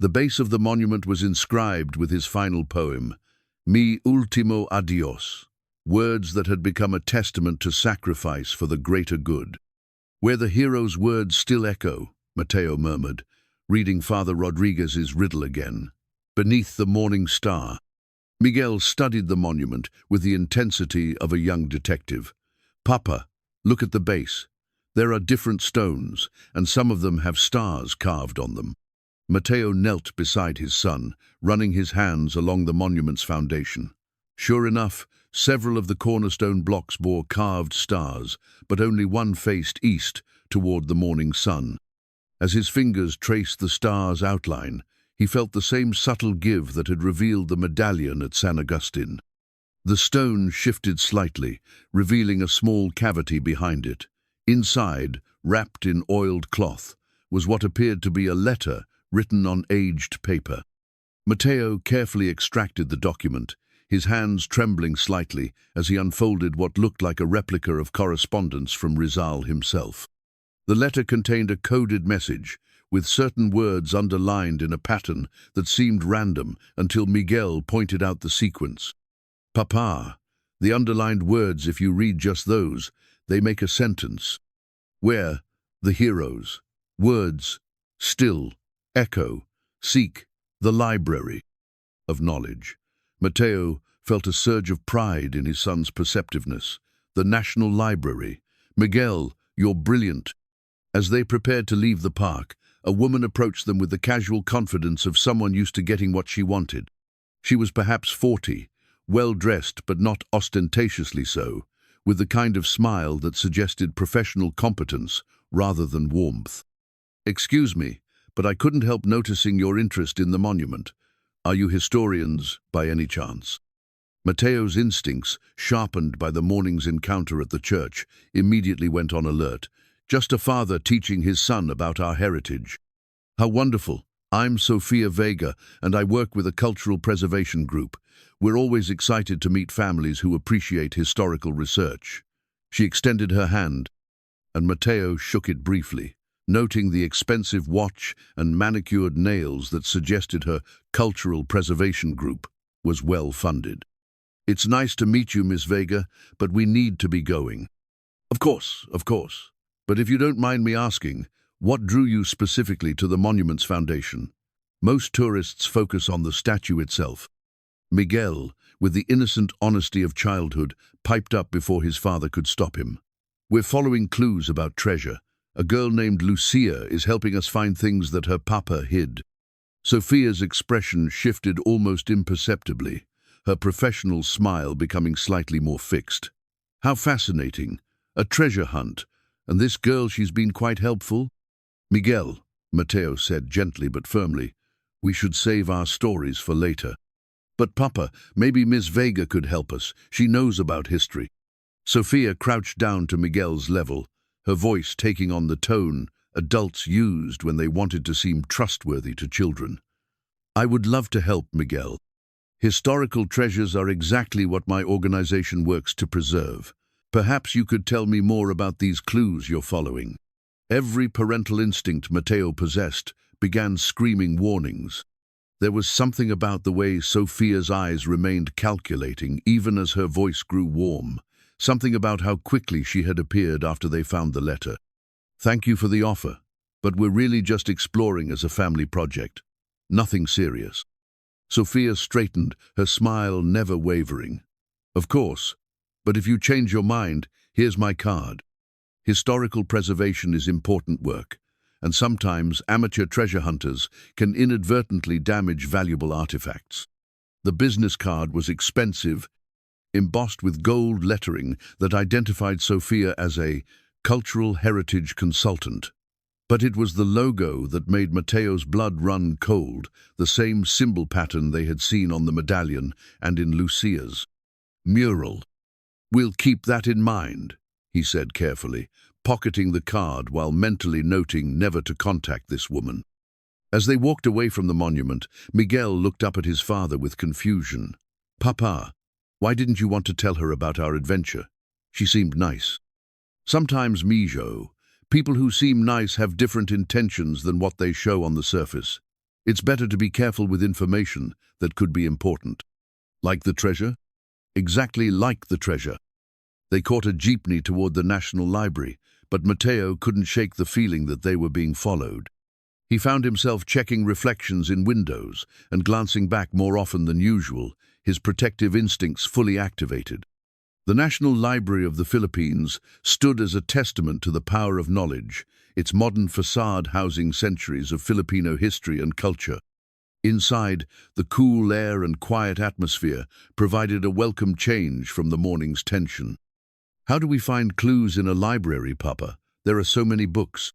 The base of the monument was inscribed with his final poem, Mi Último Adiós, words that had become a testament to sacrifice for the greater good. Where the hero's words still echo, Mateo murmured, reading Father Rodriguez's riddle again. Beneath the morning star. Miguel studied the monument with the intensity of a young detective. "Papa, look at the base. There are different stones, and some of them have stars carved on them." Mateo knelt beside his son, running his hands along the monument's foundation. Sure enough, several of the cornerstone blocks bore carved stars, but only one faced east, toward the morning sun. As his fingers traced the star's outline, he felt the same subtle give that had revealed the medallion at San Agustin. The stone shifted slightly, revealing a small cavity behind it. Inside, wrapped in oiled cloth, was what appeared to be a letter written on aged paper. Mateo carefully extracted the document, his hands trembling slightly as he unfolded what looked like a replica of correspondence from Rizal himself. The letter contained a coded message, with certain words underlined in a pattern that seemed random until Miguel pointed out the sequence. "Papa, the underlined words, if you read just those, they make a sentence. Where, the heroes, words, still, echo, seek, the library of knowledge." Mateo felt a surge of pride in his son's perceptiveness. "The National Library. Miguel, you're brilliant." As they prepared to leave the park, a woman approached them with the casual confidence of someone used to getting what she wanted. She was perhaps 40, well-dressed but not ostentatiously so, with the kind of smile that suggested professional competence rather than warmth. "Excuse me, but I couldn't help noticing your interest in the monument. Are you historians, by any chance?" Mateo's instincts, sharpened by the morning's encounter at the church, immediately went on alert. "Just a father teaching his son about our heritage." "How wonderful. I'm Sofia Vega, and I work with a cultural preservation group. We're always excited to meet families who appreciate historical research." She extended her hand, and Mateo shook it briefly, noting the expensive watch and manicured nails that suggested her cultural preservation group was well funded. "It's nice to meet you, Miss Vega, but we need to be going." Of course. But if you don't mind me asking, what drew you specifically to the Monuments Foundation? Most tourists focus on the statue itself." Miguel, with the innocent honesty of childhood, piped up before his father could stop him. "We're following clues about treasure. A girl named Lucia is helping us find things that her papa hid." Sofia's expression shifted almost imperceptibly, her professional smile becoming slightly more fixed. "How fascinating. A treasure hunt. And this girl, she's been quite helpful?" "Miguel," Mateo said gently but firmly, "we should save our stories for later." "But Papa, maybe Miss Vega could help us. She knows about history." Sofia crouched down to Miguel's level, her voice taking on the tone adults used when they wanted to seem trustworthy to children. "I would love to help, Miguel. Historical treasures are exactly what my organization works to preserve. Perhaps you could tell me more about these clues you're following." Every parental instinct Mateo possessed began screaming warnings. There was something about the way Sofia's eyes remained calculating even as her voice grew warm, something about how quickly she had appeared after they found the letter. "Thank you for the offer, but we're really just exploring as a family project. Nothing serious." Sofia straightened, her smile never wavering. "Of course. But if you change your mind, here's my card. Historical preservation is important work, and sometimes amateur treasure hunters can inadvertently damage valuable artifacts." The business card was expensive, embossed with gold lettering that identified Sofia as a cultural heritage consultant. But it was the logo that made Mateo's blood run cold, the same symbol pattern they had seen on the medallion and in Lucia's mural. "We'll keep that in mind," he said carefully, pocketing the card while mentally noting never to contact this woman. As they walked away from the monument, Miguel looked up at his father with confusion. "Papa, why didn't you want to tell her about our adventure? She seemed nice." "Sometimes, Mijo, people who seem nice have different intentions than what they show on the surface. It's better to be careful with information that could be important." "Like the treasure?" "Exactly like the treasure." They caught a jeepney toward the National Library, but Mateo couldn't shake the feeling that they were being followed. He found himself checking reflections in windows and glancing back more often than usual, his protective instincts fully activated. The National Library of the Philippines stood as a testament to the power of knowledge, its modern facade housing centuries of Filipino history and culture. Inside, the cool air and quiet atmosphere provided a welcome change from the morning's tension. How do we find clues in a library, Papa? There are so many books.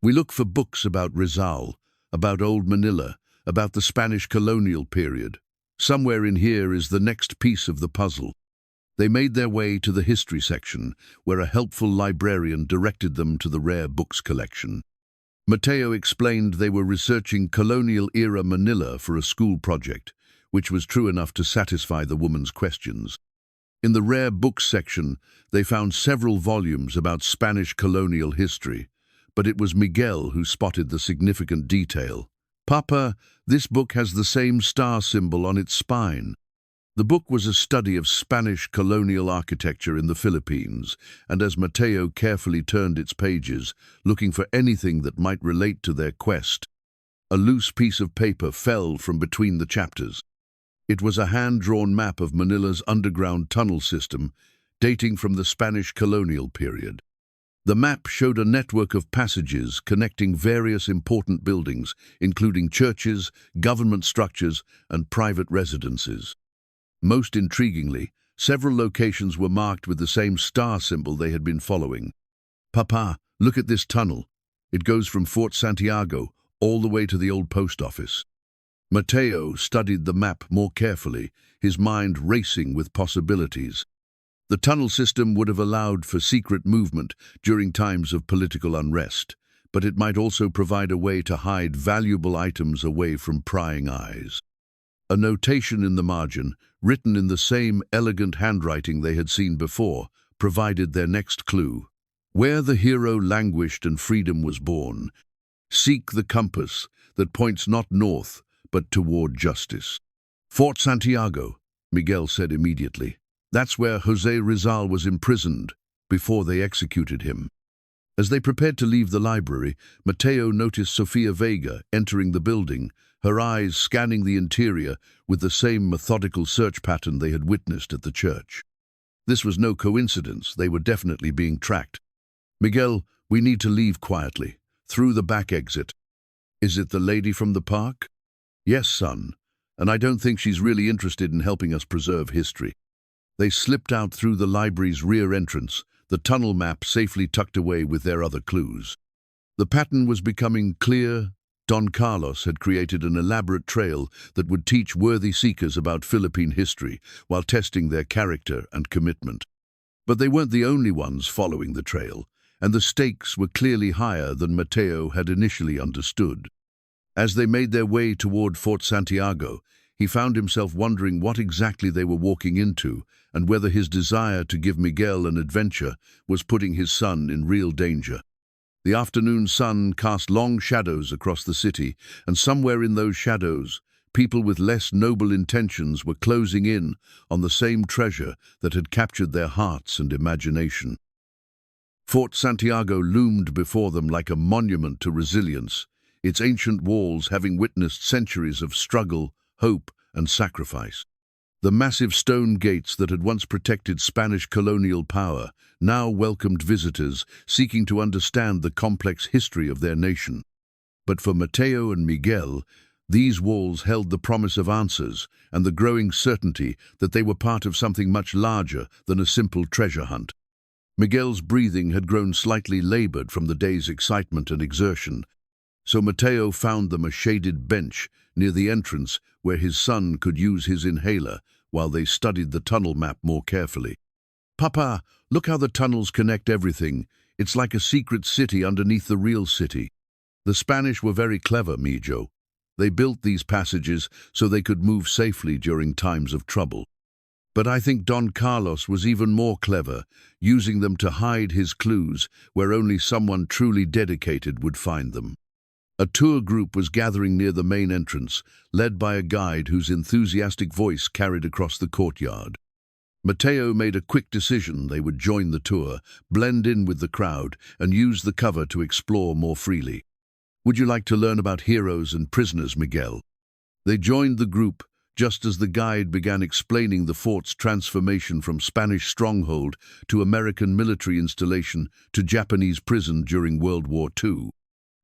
We look for books about Rizal, about Old Manila, about the Spanish colonial period. Somewhere in here is the next piece of the puzzle. They made their way to the history section, where a helpful librarian directed them to the rare books collection. Mateo explained they were researching colonial-era Manila for a school project, which was true enough to satisfy the woman's questions. In the rare books section, they found several volumes about Spanish colonial history, but it was Miguel who spotted the significant detail. Papa, this book has the same star symbol on its spine. The book was a study of Spanish colonial architecture in the Philippines, and as Mateo carefully turned its pages, looking for anything that might relate to their quest, a loose piece of paper fell from between the chapters. It was a hand-drawn map of Manila's underground tunnel system, dating from the Spanish colonial period. The map showed a network of passages connecting various important buildings, including churches, government structures, and private residences. Most intriguingly, several locations were marked with the same star symbol they had been following. Papa, look at this tunnel. It goes from Fort Santiago all the way to the old post office. Mateo studied the map more carefully, his mind racing with possibilities. The tunnel system would have allowed for secret movement during times of political unrest, but it might also provide a way to hide valuable items away from prying eyes. A notation in the margin, written in the same elegant handwriting they had seen before, provided their next clue. Where the hero languished and freedom was born, seek the compass that points not north, but toward justice. Fort Santiago, Miguel said immediately. That's where Jose Rizal was imprisoned before they executed him. As they prepared to leave the library, Mateo noticed Sofia Vega entering the building, her eyes scanning the interior with the same methodical search pattern they had witnessed at the church. This was no coincidence, they were definitely being tracked. Miguel, we need to leave quietly, through the back exit. Is it the lady from the park? Yes, son, and I don't think she's really interested in helping us preserve history. They slipped out through the library's rear entrance, the tunnel map safely tucked away with their other clues. The pattern was becoming clear. Don Carlos had created an elaborate trail that would teach worthy seekers about Philippine history while testing their character and commitment. But they weren't the only ones following the trail, and the stakes were clearly higher than Mateo had initially understood. As they made their way toward Fort Santiago, he found himself wondering what exactly they were walking into and whether his desire to give Miguel an adventure was putting his son in real danger. The afternoon sun cast long shadows across the city, and somewhere in those shadows, people with less noble intentions were closing in on the same treasure that had captured their hearts and imagination. Fort Santiago loomed before them like a monument to resilience, its ancient walls having witnessed centuries of struggle, hope, and sacrifice. The massive stone gates that had once protected Spanish colonial power now welcomed visitors seeking to understand the complex history of their nation. But for Mateo and Miguel, these walls held the promise of answers and the growing certainty that they were part of something much larger than a simple treasure hunt. Miguel's breathing had grown slightly labored from the day's excitement and exertion, so Mateo found them a shaded bench near the entrance where his son could use his inhaler while they studied the tunnel map more carefully. Papa, look how the tunnels connect everything. It's like a secret city underneath the real city. The Spanish were very clever, Mijo. They built these passages so they could move safely during times of trouble. But I think Don Carlos was even more clever, using them to hide his clues where only someone truly dedicated would find them. A tour group was gathering near the main entrance, led by a guide whose enthusiastic voice carried across the courtyard. Mateo made a quick decision they would join the tour, blend in with the crowd, and use the cover to explore more freely. Would you like to learn about heroes and prisoners, Miguel? They joined the group, just as the guide began explaining the fort's transformation from Spanish stronghold to American military installation to Japanese prison during World War II.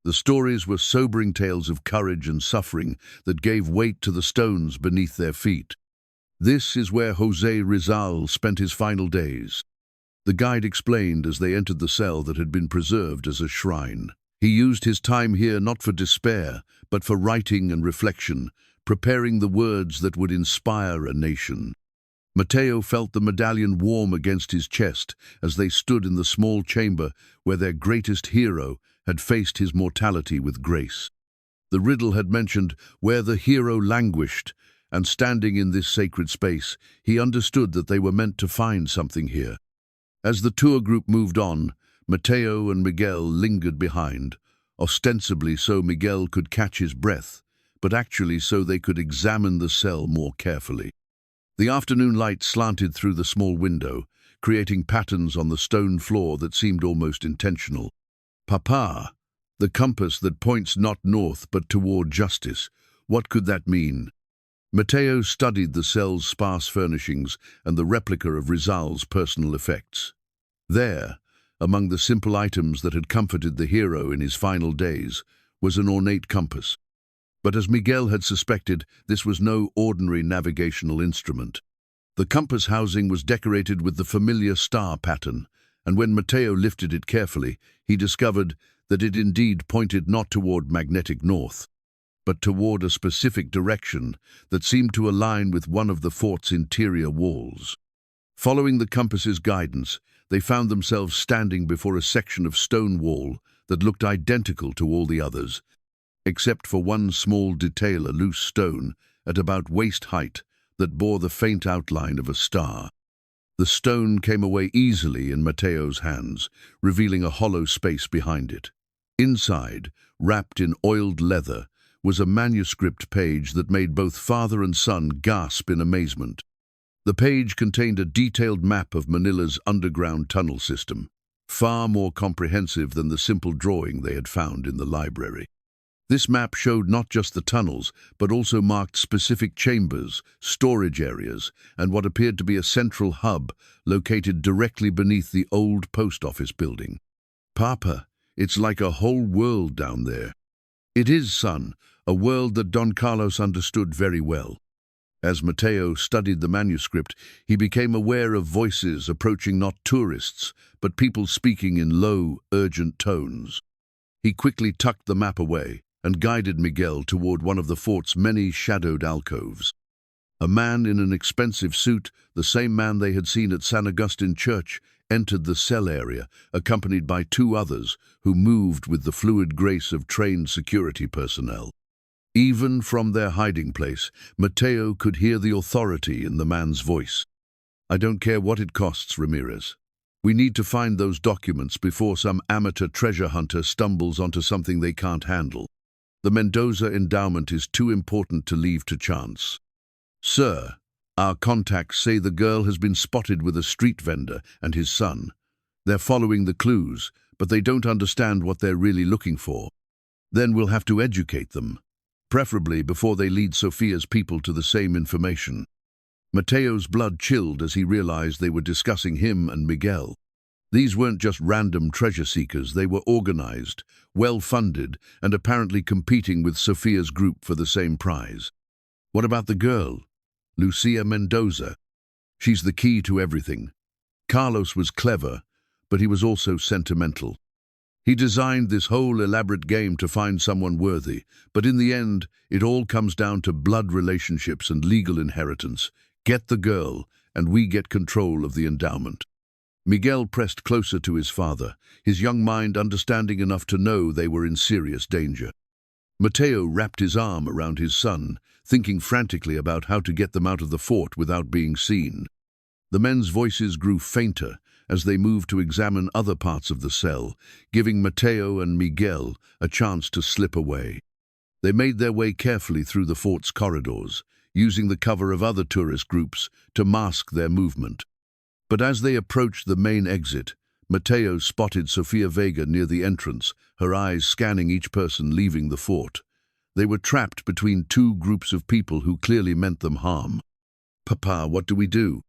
The stories were sobering tales of courage and suffering that gave weight to the stones beneath their feet. This is where José Rizal spent his final days. The guide explained as they entered the cell that had been preserved as a shrine. He used his time here not for despair, but for writing and reflection, preparing the words that would inspire a nation. Mateo felt the medallion warm against his chest as they stood in the small chamber where their greatest hero had faced his mortality with grace. The riddle had mentioned where the hero languished, and standing in this sacred space, he understood that they were meant to find something here. As the tour group moved on, Mateo and Miguel lingered behind, ostensibly so Miguel could catch his breath, but actually so they could examine the cell more carefully. The afternoon light slanted through the small window, creating patterns on the stone floor that seemed almost intentional. Papa, the compass that points not north but toward justice, what could that mean? Mateo studied the cell's sparse furnishings and the replica of Rizal's personal effects. There, among the simple items that had comforted the hero in his final days, was an ornate compass. But as Miguel had suspected, this was no ordinary navigational instrument. The compass housing was decorated with the familiar star pattern, and when Mateo lifted it carefully, he discovered that it indeed pointed not toward magnetic north, but toward a specific direction that seemed to align with one of the fort's interior walls. Following the compass's guidance, they found themselves standing before a section of stone wall that looked identical to all the others, except for one small detail, a loose stone at about waist height that bore the faint outline of a star. The stone came away easily in Mateo's hands, revealing a hollow space behind it. Inside, wrapped in oiled leather, was a manuscript page that made both father and son gasp in amazement. The page contained a detailed map of Manila's underground tunnel system, far more comprehensive than the simple drawing they had found in the library. This map showed not just the tunnels, but also marked specific chambers, storage areas, and what appeared to be a central hub located directly beneath the old post office building. Papa, it's like a whole world down there. It is, son, a world that Don Carlos understood very well. As Mateo studied the manuscript, he became aware of voices approaching not tourists, but people speaking in low, urgent tones. He quickly tucked the map away and guided Miguel toward one of the fort's many shadowed alcoves. A man in an expensive suit, the same man they had seen at San Agustin Church, entered the cell area, accompanied by two others who moved with the fluid grace of trained security personnel. Even from their hiding place, Mateo could hear the authority in the man's voice. "I don't care what it costs, Ramirez. We need to find those documents before some amateur treasure hunter stumbles onto something they can't handle. The Mendoza endowment is too important to leave to chance." "Sir, our contacts say the girl has been spotted with a street vendor and his son. They're following the clues, but they don't understand what they're really looking for. Then we'll have to educate them, preferably before they lead Sophia's people to the same information." Mateo's blood chilled as he realized they were discussing him and Miguel. These weren't just random treasure seekers, they were organized, well-funded, and apparently competing with Sophia's group for the same prize. "What about the girl? Lucia Mendoza. She's the key to everything." Carlos was clever, but he was also sentimental. He designed this whole elaborate game to find someone worthy, but in the end, it all comes down to blood relationships and legal inheritance. Get the girl, and we get control of the endowment. Miguel pressed closer to his father, his young mind understanding enough to know they were in serious danger. Mateo wrapped his arm around his son, thinking frantically about how to get them out of the fort without being seen. The men's voices grew fainter as they moved to examine other parts of the cell, giving Mateo and Miguel a chance to slip away. They made their way carefully through the fort's corridors, using the cover of other tourist groups to mask their movement. But as they approached the main exit, Mateo spotted Sofia Vega near the entrance, her eyes scanning each person leaving the fort. They were trapped between two groups of people who clearly meant them harm. "Papa, what do we do?"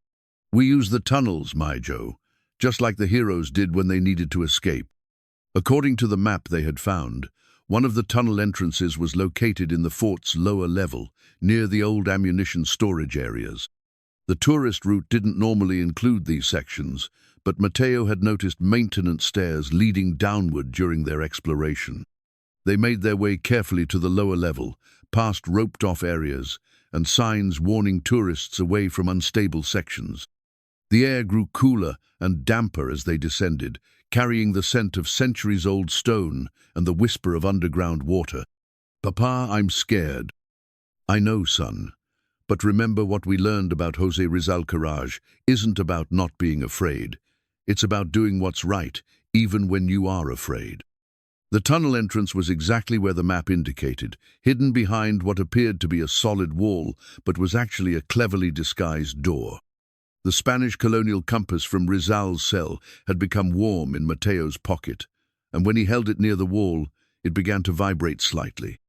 "We use the tunnels, my Joe, just like the heroes did when they needed to escape." According to the map they had found, one of the tunnel entrances was located in the fort's lower level, near the old ammunition storage areas. The tourist route didn't normally include these sections, but Matteo had noticed maintenance stairs leading downward during their exploration. They made their way carefully to the lower level, past roped-off areas, and signs warning tourists away from unstable sections. The air grew cooler and damper as they descended, carrying the scent of centuries-old stone and the whisper of underground water. "Papa, I'm scared." "I know, son. But remember what we learned about Jose Rizal Courage isn't about not being afraid. It's about doing what's right, even when you are afraid." The tunnel entrance was exactly where the map indicated, hidden behind what appeared to be a solid wall, but was actually a cleverly disguised door. The Spanish colonial compass from Rizal's cell had become warm in Matteo's pocket, and when he held it near the wall, it began to vibrate slightly.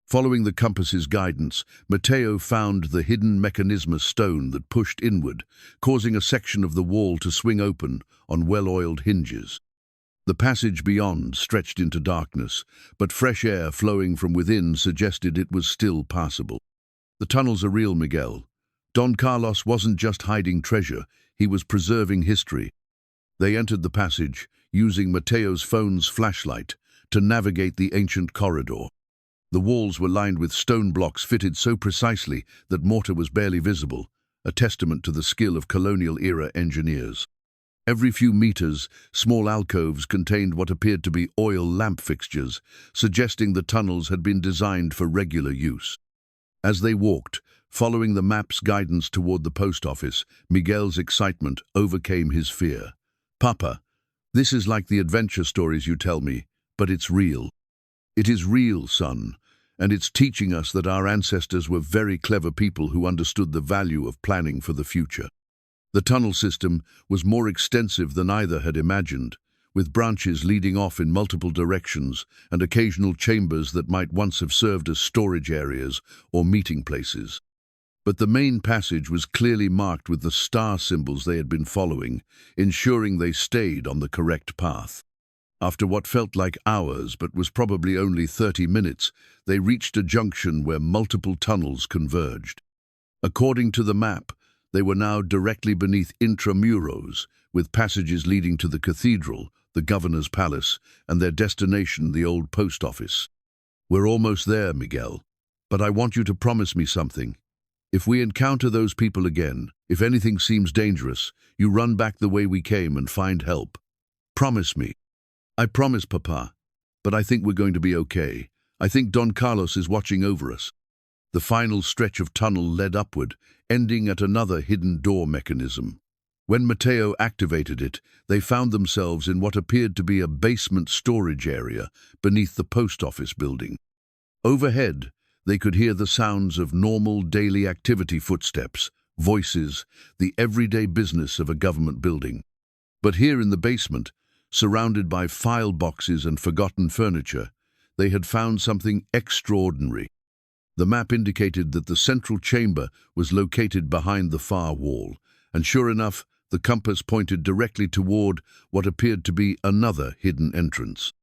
Following the compass's guidance, Matteo found the hidden mechanism stone that pushed inward, causing a section of the wall to swing open on well-oiled hinges. The passage beyond stretched into darkness, but fresh air flowing from within suggested it was still passable. "The tunnels are real, Miguel. Don Carlos wasn't just hiding treasure, he was preserving history." They entered the passage, using Matteo's phone's flashlight to navigate the ancient corridor. The walls were lined with stone blocks fitted so precisely that mortar was barely visible, a testament to the skill of colonial-era engineers. Every few meters, small alcoves contained what appeared to be oil lamp fixtures, suggesting the tunnels had been designed for regular use. As they walked, following the map's guidance toward the post office, Miguel's excitement overcame his fear. "Papa, this is like the adventure stories you tell me, but it's real." "It is real, son, and it's teaching us that our ancestors were very clever people who understood the value of planning for the future." The tunnel system was more extensive than either had imagined, with branches leading off in multiple directions and occasional chambers that might once have served as storage areas or meeting places. But the main passage was clearly marked with the star symbols they had been following, ensuring they stayed on the correct path. After what felt like hours but was probably only 30 minutes, they reached a junction where multiple tunnels converged. According to the map, they were now directly beneath intramuros, with passages leading to the cathedral, the governor's palace, and their destination, the old post office. "We're almost there, Miguel, but I want you to promise me something. If we encounter those people again, if anything seems dangerous, you run back the way we came and find help. Promise me." "I promise, Papa, but I think we're going to be okay. I think Don Carlos is watching over us." The final stretch of tunnel led upward, ending at another hidden door mechanism. When Matteo activated it, they found themselves in what appeared to be a basement storage area beneath the post office building. Overhead, they could hear the sounds of normal daily activity, footsteps, voices, the everyday business of a government building. But here in the basement, surrounded by file boxes and forgotten furniture, they had found something extraordinary. The map indicated that the central chamber was located behind the far wall, and sure enough, the compass pointed directly toward what appeared to be another hidden entrance.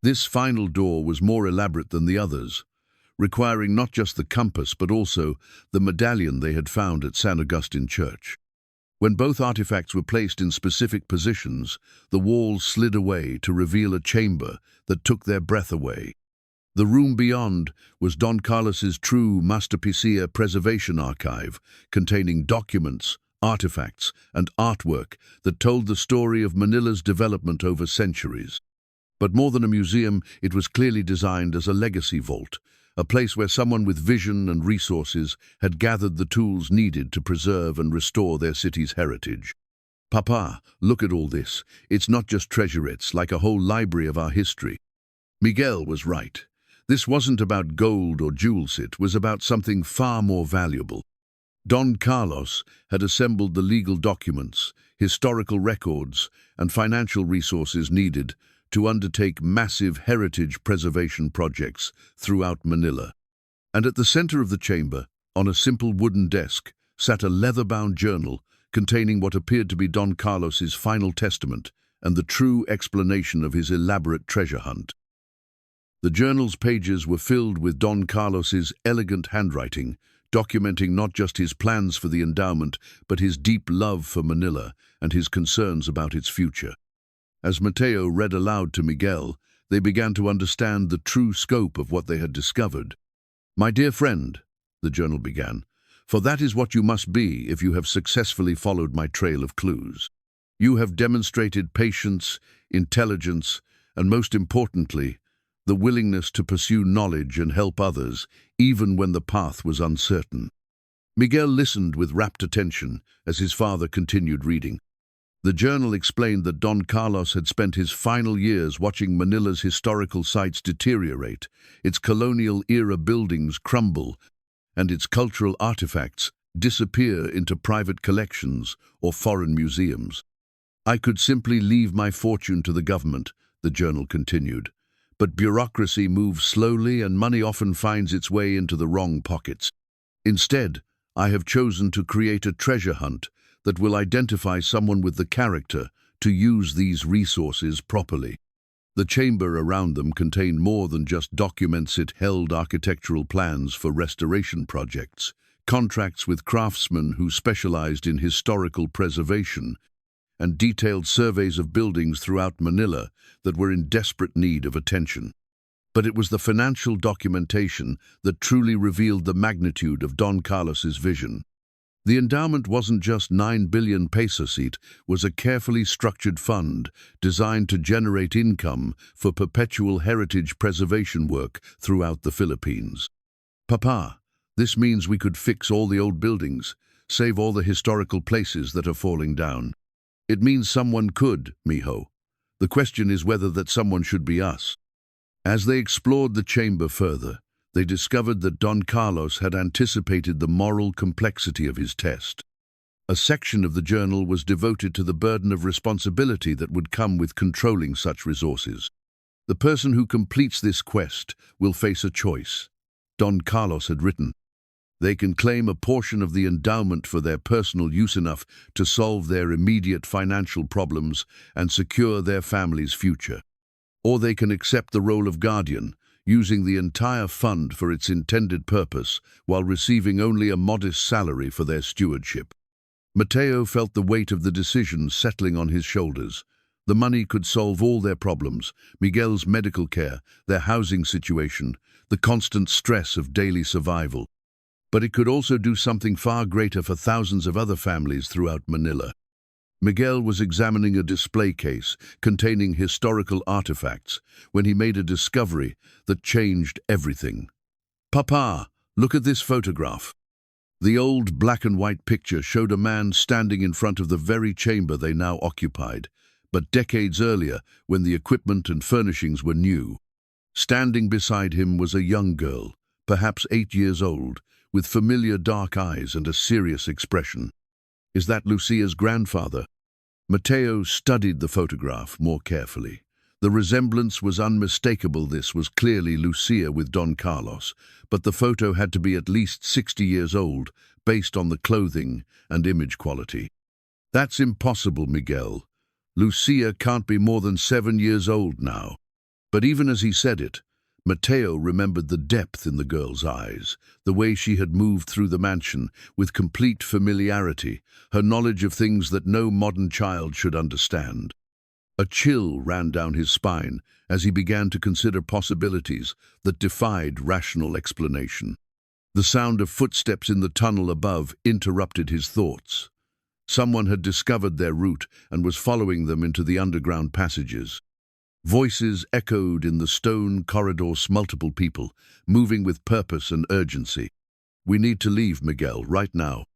This final door was more elaborate than the others, requiring not just the compass but also the medallion they had found at San Agustin Church. When both artifacts were placed in specific positions, the walls slid away to reveal a chamber that took their breath away. The room beyond was Don Carlos's true Masterpiece preservation archive, containing documents, artifacts, and artwork that told the story of Manila's development over centuries. But more than a museum, it was clearly designed as a legacy vault, a place where someone with vision and resources had gathered the tools needed to preserve and restore their city's heritage. "Papa, look at all this. It's not just treasurettes, like a whole library of our history." Miguel was right. This wasn't about gold or jewels, it was about something far more valuable. Don Carlos had assembled the legal documents, historical records, and financial resources needed to undertake massive heritage preservation projects throughout Manila. And at the center of the chamber, on a simple wooden desk, sat a leather-bound journal containing what appeared to be Don Carlos's final testament and the true explanation of his elaborate treasure hunt. The journal's pages were filled with Don Carlos's elegant handwriting, documenting not just his plans for the endowment, but his deep love for Manila and his concerns about its future. As Mateo read aloud to Miguel, they began to understand the true scope of what they had discovered. "My dear friend," the journal began, "for that is what you must be if you have successfully followed my trail of clues. You have demonstrated patience, intelligence, and most importantly, the willingness to pursue knowledge and help others, even when the path was uncertain." Miguel listened with rapt attention as his father continued reading. The journal explained that Don Carlos had spent his final years watching Manila's historical sites deteriorate, its colonial-era buildings crumble, and its cultural artifacts disappear into private collections or foreign museums. "I could simply leave my fortune to the government," the journal continued. "But bureaucracy moves slowly and money often finds its way into the wrong pockets. Instead, I have chosen to create a treasure hunt that will identify someone with the character to use these resources properly." The chamber around them contained more than just documents. It held architectural plans for restoration projects, contracts with craftsmen who specialized in historical preservation, and detailed surveys of buildings throughout Manila that were in desperate need of attention. But it was the financial documentation that truly revealed the magnitude of Don Carlos's vision. The endowment wasn't just 9 billion pesos, it was a carefully structured fund designed to generate income for perpetual heritage preservation work throughout the Philippines. "Papa, this means we could fix all the old buildings, save all the historical places that are falling down." "It means someone could, mijo. The question is whether that someone should be us." As they explored the chamber further, they discovered that Don Carlos had anticipated the moral complexity of his test. A section of the journal was devoted to the burden of responsibility that would come with controlling such resources. "The person who completes this quest will face a choice," Don Carlos had written. "They can claim a portion of the endowment for their personal use enough to solve their immediate financial problems and secure their family's future. Or they can accept the role of guardian, using the entire fund for its intended purpose while receiving only a modest salary for their stewardship." Mateo felt the weight of the decision settling on his shoulders. The money could solve all their problems: Miguel's medical care, their housing situation, the constant stress of daily survival. But it could also do something far greater for thousands of other families throughout Manila. Miguel was examining a display case containing historical artifacts when he made a discovery that changed everything. "Papa, look at this photograph." The old black-and-white picture showed a man standing in front of the very chamber they now occupied, but decades earlier when the equipment and furnishings were new. Standing beside him was a young girl, perhaps 8 years old, with familiar dark eyes and a serious expression. "Is that Lucia's grandfather?" Mateo studied the photograph more carefully. The resemblance was unmistakable. This was clearly Lucia with Don Carlos, but the photo had to be at least 60 years old, based on the clothing and image quality. "That's impossible, Miguel. Lucia can't be more than 7 years old now." But even as he said it, Mateo remembered the depth in the girl's eyes, the way she had moved through the mansion with complete familiarity, her knowledge of things that no modern child should understand. A chill ran down his spine as he began to consider possibilities that defied rational explanation. The sound of footsteps in the tunnel above interrupted his thoughts. Someone had discovered their route and was following them into the underground passages. Voices echoed in the stone corridors, multiple people, moving with purpose and urgency. "We need to leave, Miguel, right now."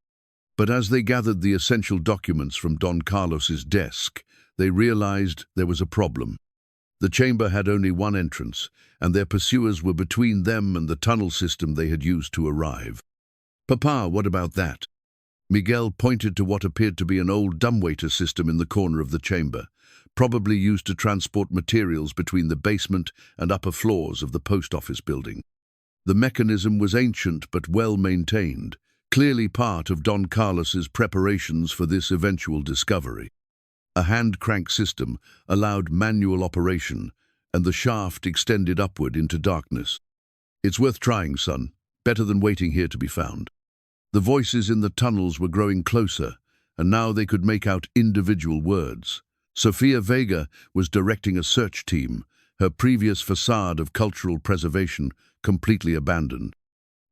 But as they gathered the essential documents from Don Carlos's desk, they realized there was a problem. The chamber had only one entrance, and their pursuers were between them and the tunnel system they had used to arrive. "Papa, what about that?" Miguel pointed to what appeared to be an old dumbwaiter system in the corner of the chamber, probably used to transport materials between the basement and upper floors of the post office building. The mechanism was ancient but well maintained, clearly part of Don Carlos's preparations for this eventual discovery. A hand crank system allowed manual operation, and the shaft extended upward into darkness. "It's worth trying, son. Better than waiting here to be found." The voices in the tunnels were growing closer, and now they could make out individual words. Sofia Vega was directing a search team, her previous facade of cultural preservation completely abandoned.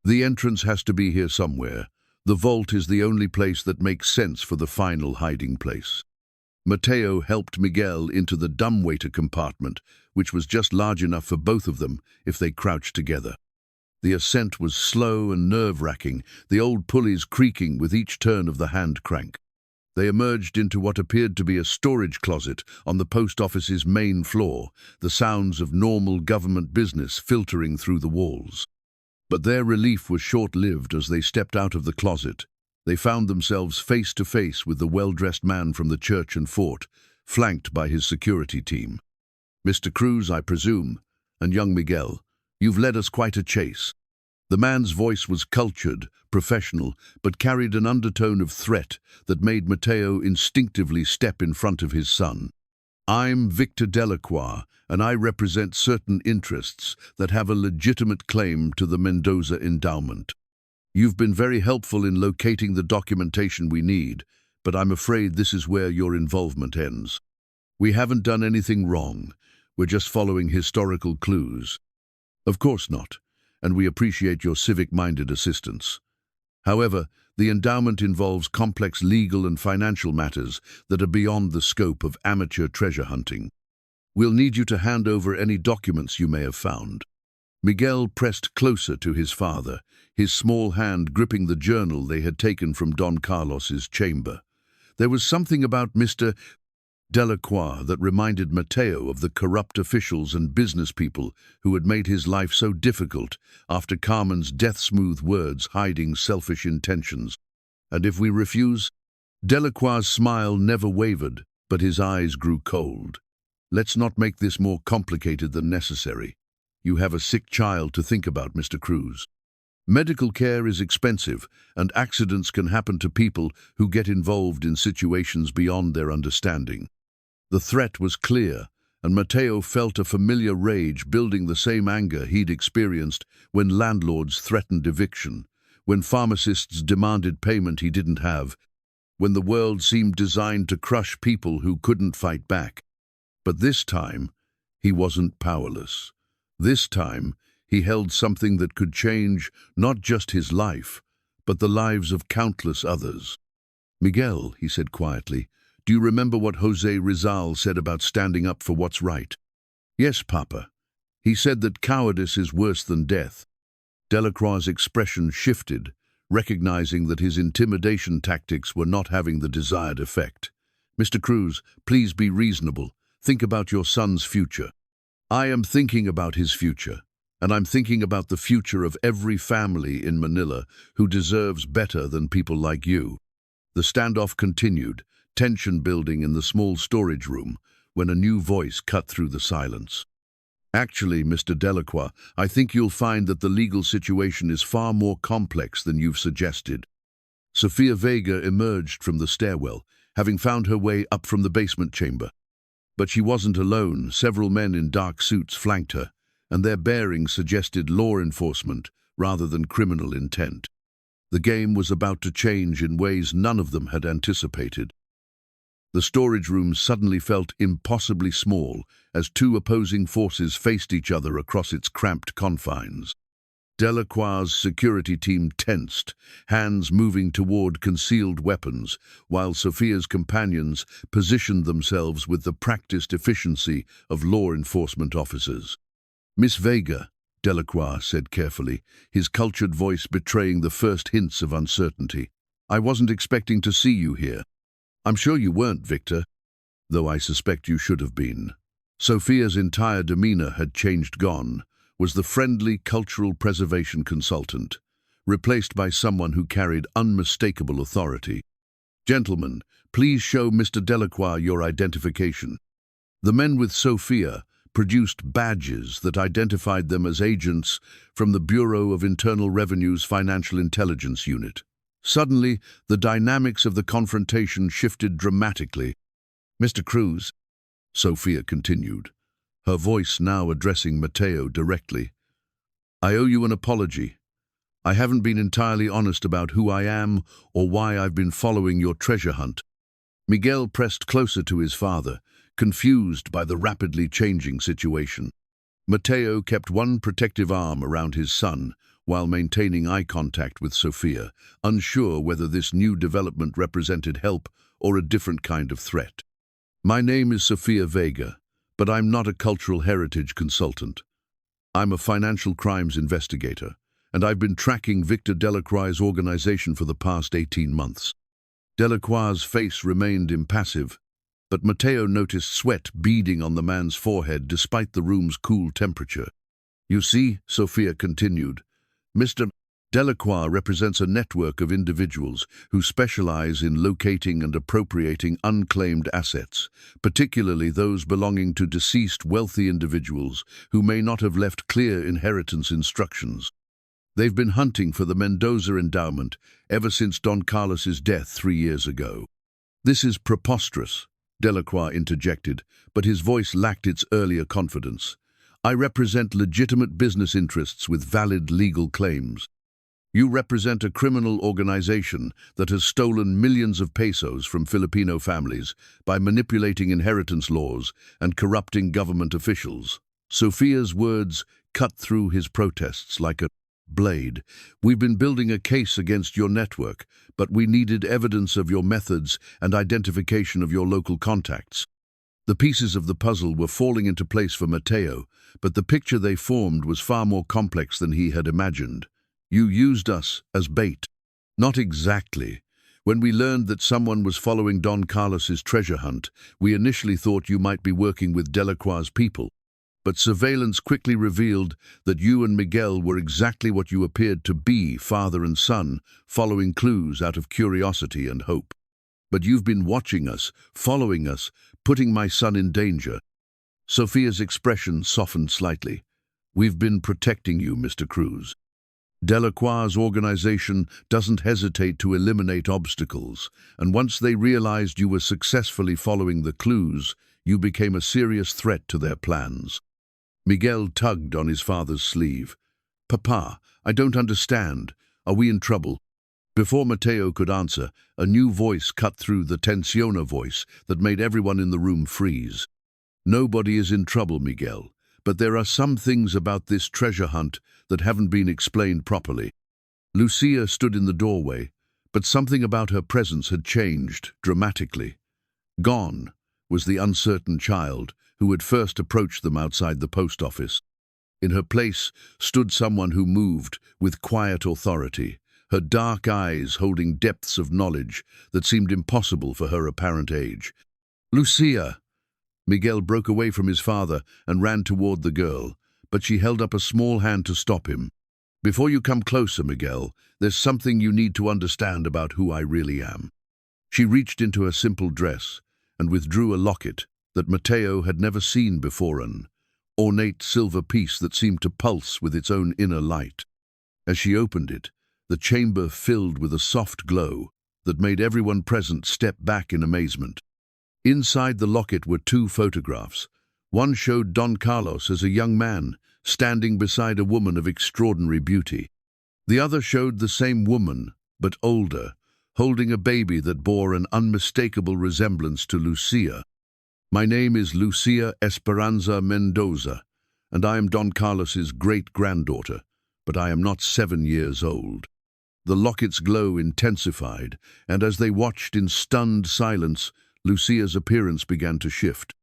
"The entrance has to be here somewhere. The vault is the only place that makes sense for the final hiding place." Mateo helped Miguel into the dumbwaiter compartment, which was just large enough for both of them if they crouched together. The ascent was slow and nerve-wracking, the old pulleys creaking with each turn of the hand crank. They emerged into what appeared to be a storage closet on the post office's main floor, the sounds of normal government business filtering through the walls. But their relief was short-lived as they stepped out of the closet. They found themselves face to face with the well-dressed man from the church and fort, flanked by his security team. "Mr. Cruz, I presume, and young Miguel, you've led us quite a chase." The man's voice was cultured, professional, but carried an undertone of threat that made Mateo instinctively step in front of his son. "I'm Victor Delacroix, and I represent certain interests that have a legitimate claim to the Mendoza endowment. You've been very helpful in locating the documentation we need, but I'm afraid this is where your involvement ends. We haven't done anything wrong. We're just following historical clues." "Of course not, and we appreciate your civic-minded assistance. However, the endowment involves complex legal and financial matters that are beyond the scope of amateur treasure hunting. We'll need you to hand over any documents you may have found." Miguel pressed closer to his father, his small hand gripping the journal they had taken from Don Carlos's chamber. There was something about Mr. Delacroix that reminded Mateo of the corrupt officials and business people who had made his life so difficult after Carmen's death-smooth words hiding selfish intentions. "And if we refuse?" Delacroix's smile never wavered, but his eyes grew cold. "Let's not make this more complicated than necessary. You have a sick child to think about, Mr. Cruz. Medical care is expensive, and accidents can happen to people who get involved in situations beyond their understanding." The threat was clear, and Mateo felt a familiar rage building, the same anger he'd experienced when landlords threatened eviction, when pharmacists demanded payment he didn't have, when the world seemed designed to crush people who couldn't fight back. But this time, he wasn't powerless. This time, he held something that could change not just his life, but the lives of countless others. "Miguel," he said quietly, "do you remember what Jose Rizal said about standing up for what's right?" "Yes, Papa. He said that cowardice is worse than death." Delacroix's expression shifted, recognizing that his intimidation tactics were not having the desired effect. "Mr. Cruz, please be reasonable. Think about your son's future." "I am thinking about his future, and I'm thinking about the future of every family in Manila who deserves better than people like you." The standoff continued, tension building in the small storage room, when a new voice cut through the silence. "Actually, Mr. Delacroix, I think you'll find that the legal situation is far more complex than you've suggested." Sofia Vega emerged from the stairwell, having found her way up from the basement chamber. But she wasn't alone. Several men in dark suits flanked her, and their bearing suggested law enforcement rather than criminal intent. The game was about to change in ways none of them had anticipated. The storage room suddenly felt impossibly small as two opposing forces faced each other across its cramped confines. Delacroix's security team tensed, hands moving toward concealed weapons, while Sofia's companions positioned themselves with the practiced efficiency of law enforcement officers. "Miss Vega," Delacroix said carefully, his cultured voice betraying the first hints of uncertainty, "I wasn't expecting to see you here." "I'm sure you weren't, Victor, though I suspect you should have been." Sofia's entire demeanor had changed. Gone was the friendly cultural preservation consultant, replaced by someone who carried unmistakable authority. "Gentlemen, please show Mr. Delacroix your identification." The men with Sofia, produced badges that identified them as agents from the Bureau of Internal Revenue's Financial Intelligence Unit. Suddenly, the dynamics of the confrontation shifted dramatically. "Mr. Cruz," Sophia continued, her voice now addressing Mateo directly, "I owe you an apology. I haven't been entirely honest about who I am or why I've been following your treasure hunt." Miguel pressed closer to his father, confused by the rapidly changing situation. Mateo kept one protective arm around his son while maintaining eye contact with Sophia, unsure whether this new development represented help or a different kind of threat. "My name is Sofia Vega, but I'm not a cultural heritage consultant. I'm a financial crimes investigator, and I've been tracking Victor Delacroix's organization for the past 18 months. Delacroix's face remained impassive, but Mateo noticed sweat beading on the man's forehead despite the room's cool temperature. "You see," Sophia continued, "Mr. Delacroix represents a network of individuals who specialize in locating and appropriating unclaimed assets, particularly those belonging to deceased wealthy individuals who may not have left clear inheritance instructions. They've been hunting for the Mendoza endowment ever since Don Carlos's death 3 years ago." "This is preposterous," Delacroix interjected, but his voice lacked its earlier confidence. "I represent legitimate business interests with valid legal claims. You represent a criminal organization that has stolen millions of pesos from Filipino families by manipulating inheritance laws and corrupting government officials." Sophia's words cut through his protests like a blade. "We've been building a case against your network, but we needed evidence of your methods and identification of your local contacts." The pieces of the puzzle were falling into place for Mateo, but the picture they formed was far more complex than he had imagined. "You used us as bait." "Not exactly. When we learned that someone was following Don Carlos's treasure hunt, we initially thought you might be working with Delacroix's people. But surveillance quickly revealed that you and Miguel were exactly what you appeared to be, father and son, following clues out of curiosity and hope. But you've been watching us, following us, putting my son in danger." Sophia's expression softened slightly. "We've been protecting you, Mr. Cruz. Delacroix's organization doesn't hesitate to eliminate obstacles, and once they realized you were successfully following the clues, you became a serious threat to their plans." Miguel tugged on his father's sleeve. "Papa, I don't understand. Are we in trouble?" Before Mateo could answer, a new voice cut through the tensiona voice that made everyone in the room freeze. "Nobody is in trouble, Miguel, but there are some things about this treasure hunt that haven't been explained properly." Lucia stood in the doorway, but something about her presence had changed dramatically. Gone was the uncertain child who had first approached them outside the post office. In her place stood someone who moved with quiet authority, her dark eyes holding depths of knowledge that seemed impossible for her apparent age. "Lucia!" Miguel broke away from his father and ran toward the girl, but she held up a small hand to stop him. "Before you come closer, Miguel, there's something you need to understand about who I really am." She reached into her simple dress and withdrew a locket that Mateo had never seen before, an ornate silver piece that seemed to pulse with its own inner light. As she opened it, the chamber filled with a soft glow that made everyone present step back in amazement. Inside the locket were 2 photographs. One showed Don Carlos as a young man, standing beside a woman of extraordinary beauty. The other showed the same woman, but older, holding a baby that bore an unmistakable resemblance to Lucia. "My name is Lucia Esperanza Mendoza, and I am Don Carlos's great-granddaughter, but I am not 7 years old." The locket's glow intensified, and as they watched in stunned silence, Lucia's appearance began to shift.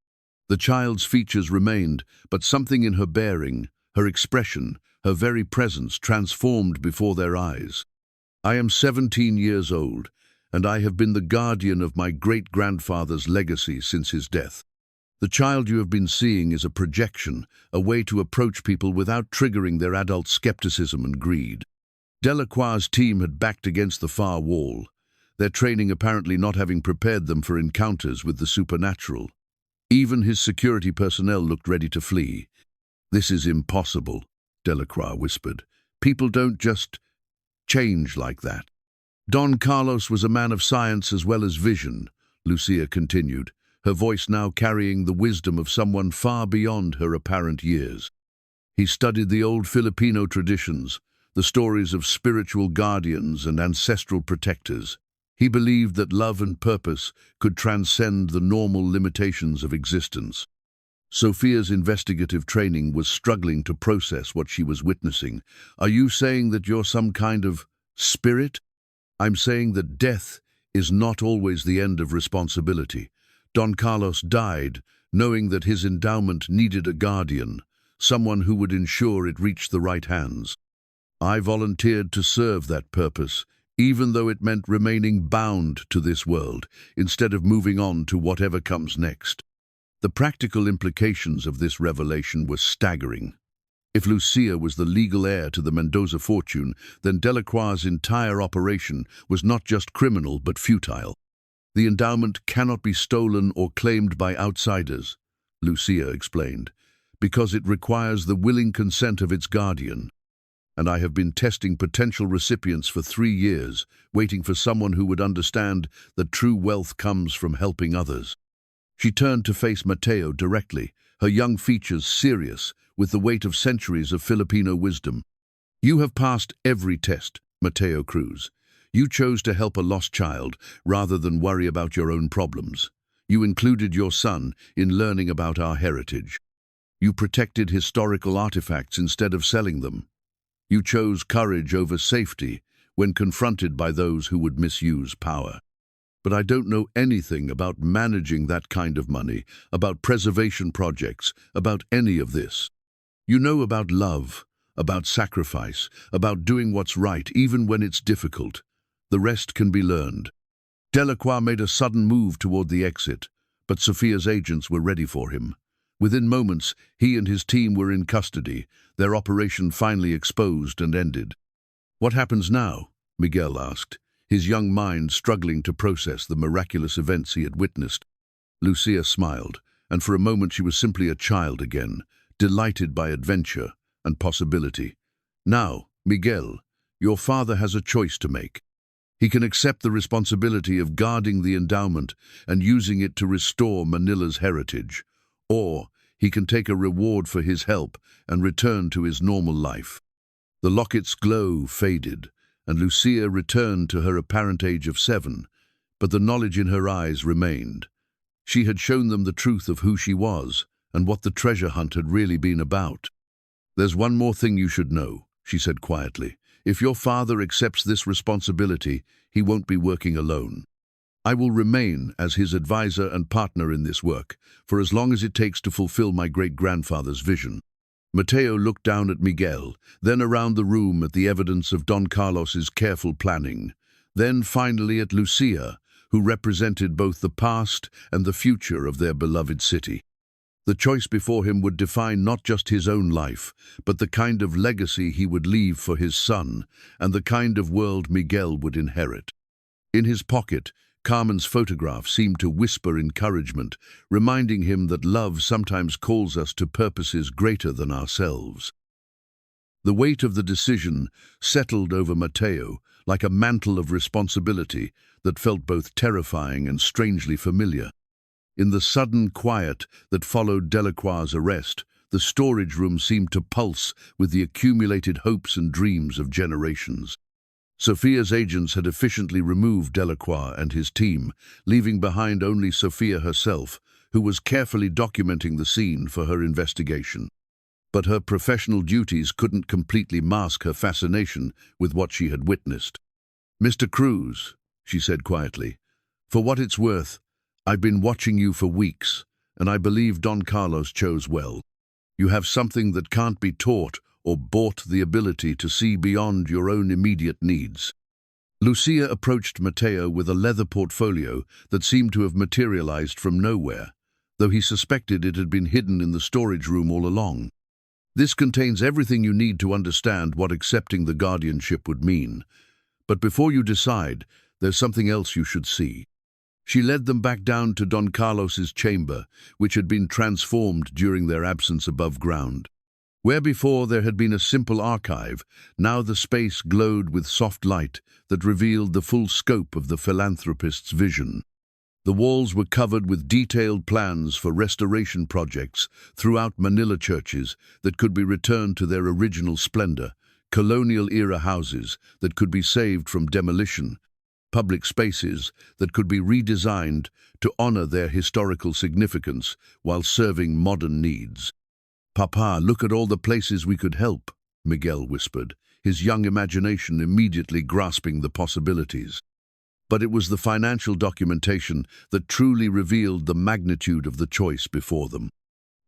The child's features remained, but something in her bearing, her expression, her very presence transformed before their eyes. "I am 17 years old, and I have been the guardian of my great-grandfather's legacy since his death. The child you have been seeing is a projection, a way to approach people without triggering their adult skepticism and greed." Delacroix's team had backed against the far wall, their training apparently not having prepared them for encounters with the supernatural. Even his security personnel looked ready to flee. "This is impossible," Delacroix whispered. "People don't just change like that." "Don Carlos was a man of science as well as vision," Lucia continued, her voice now carrying the wisdom of someone far beyond her apparent years. "He studied the old Filipino traditions, the stories of spiritual guardians and ancestral protectors. He believed that love and purpose could transcend the normal limitations of existence." Sophia's investigative training was struggling to process what she was witnessing. "Are you saying that you're some kind of spirit?" "I'm saying that death is not always the end of responsibility. Don Carlos died knowing that his endowment needed a guardian, someone who would ensure it reached the right hands. I volunteered to serve that purpose, even though it meant remaining bound to this world, instead of moving on to whatever comes next." The practical implications of this revelation were staggering. If Lucia was the legal heir to the Mendoza fortune, then Delacroix's entire operation was not just criminal but futile. "The endowment cannot be stolen or claimed by outsiders," Lucia explained, "because it requires the willing consent of its guardian. And I have been testing potential recipients for 3 years, waiting for someone who would understand that true wealth comes from helping others." She turned to face Mateo directly, her young features serious with the weight of centuries of Filipino wisdom. "You have passed every test, Mateo Cruz. You chose to help a lost child rather than worry about your own problems. You included your son in learning about our heritage. You protected historical artifacts instead of selling them. You chose courage over safety when confronted by those who would misuse power. But I don't know anything about managing that kind of money, about preservation projects, about any of this. You know about love, about sacrifice, about doing what's right even when it's difficult. The rest can be learned." Delacroix made a sudden move toward the exit, but Sophia's agents were ready for him. Within moments, he and his team were in custody, their operation finally exposed and ended. "What happens now?" Miguel asked, his young mind struggling to process the miraculous events he had witnessed. Lucia smiled, and for a moment she was simply a child again, delighted by adventure and possibility. "Now, Miguel, your father has a choice to make. He can accept the responsibility of guarding the endowment and using it to restore Manila's heritage, or he can take a reward for his help and return to his normal life." The locket's glow faded, and Lucia returned to her apparent age of 7, but the knowledge in her eyes remained. She had shown them the truth of who she was and what the treasure hunt had really been about. "There's one more thing you should know," she said quietly. "If your father accepts this responsibility, he won't be working alone. I will remain as his advisor and partner in this work, for as long as it takes to fulfill my great-grandfather's vision." Mateo looked down at Miguel, then around the room at the evidence of Don Carlos's careful planning, then finally at Lucia, who represented both the past and the future of their beloved city. The choice before him would define not just his own life, but the kind of legacy he would leave for his son and the kind of world Miguel would inherit. In his pocket, Carmen's photograph seemed to whisper encouragement, reminding him that love sometimes calls us to purposes greater than ourselves. The weight of the decision settled over Mateo like a mantle of responsibility that felt both terrifying and strangely familiar. In the sudden quiet that followed Delacroix's arrest, the storage room seemed to pulse with the accumulated hopes and dreams of generations. Sophia's agents had efficiently removed Delacroix and his team, leaving behind only Sophia herself, who was carefully documenting the scene for her investigation. But her professional duties couldn't completely mask her fascination with what she had witnessed. "Mr. Cruz," she said quietly, "for what it's worth, I've been watching you for weeks, and I believe Don Carlos chose well. You have something that can't be taught or bought, the ability to see beyond your own immediate needs." Lucia approached Mateo with a leather portfolio that seemed to have materialized from nowhere, though he suspected it had been hidden in the storage room all along. "This contains everything you need to understand what accepting the guardianship would mean. But before you decide, there's something else you should see." She led them back down to Don Carlos's chamber, which had been transformed during their absence above ground. Where before there had been a simple archive, now the space glowed with soft light that revealed the full scope of the philanthropist's vision. The walls were covered with detailed plans for restoration projects throughout Manila churches that could be returned to their original splendor, colonial-era houses that could be saved from demolition, public spaces that could be redesigned to honor their historical significance while serving modern needs. "Papa, look at all the places we could help," Miguel whispered, his young imagination immediately grasping the possibilities. But it was the financial documentation that truly revealed the magnitude of the choice before them.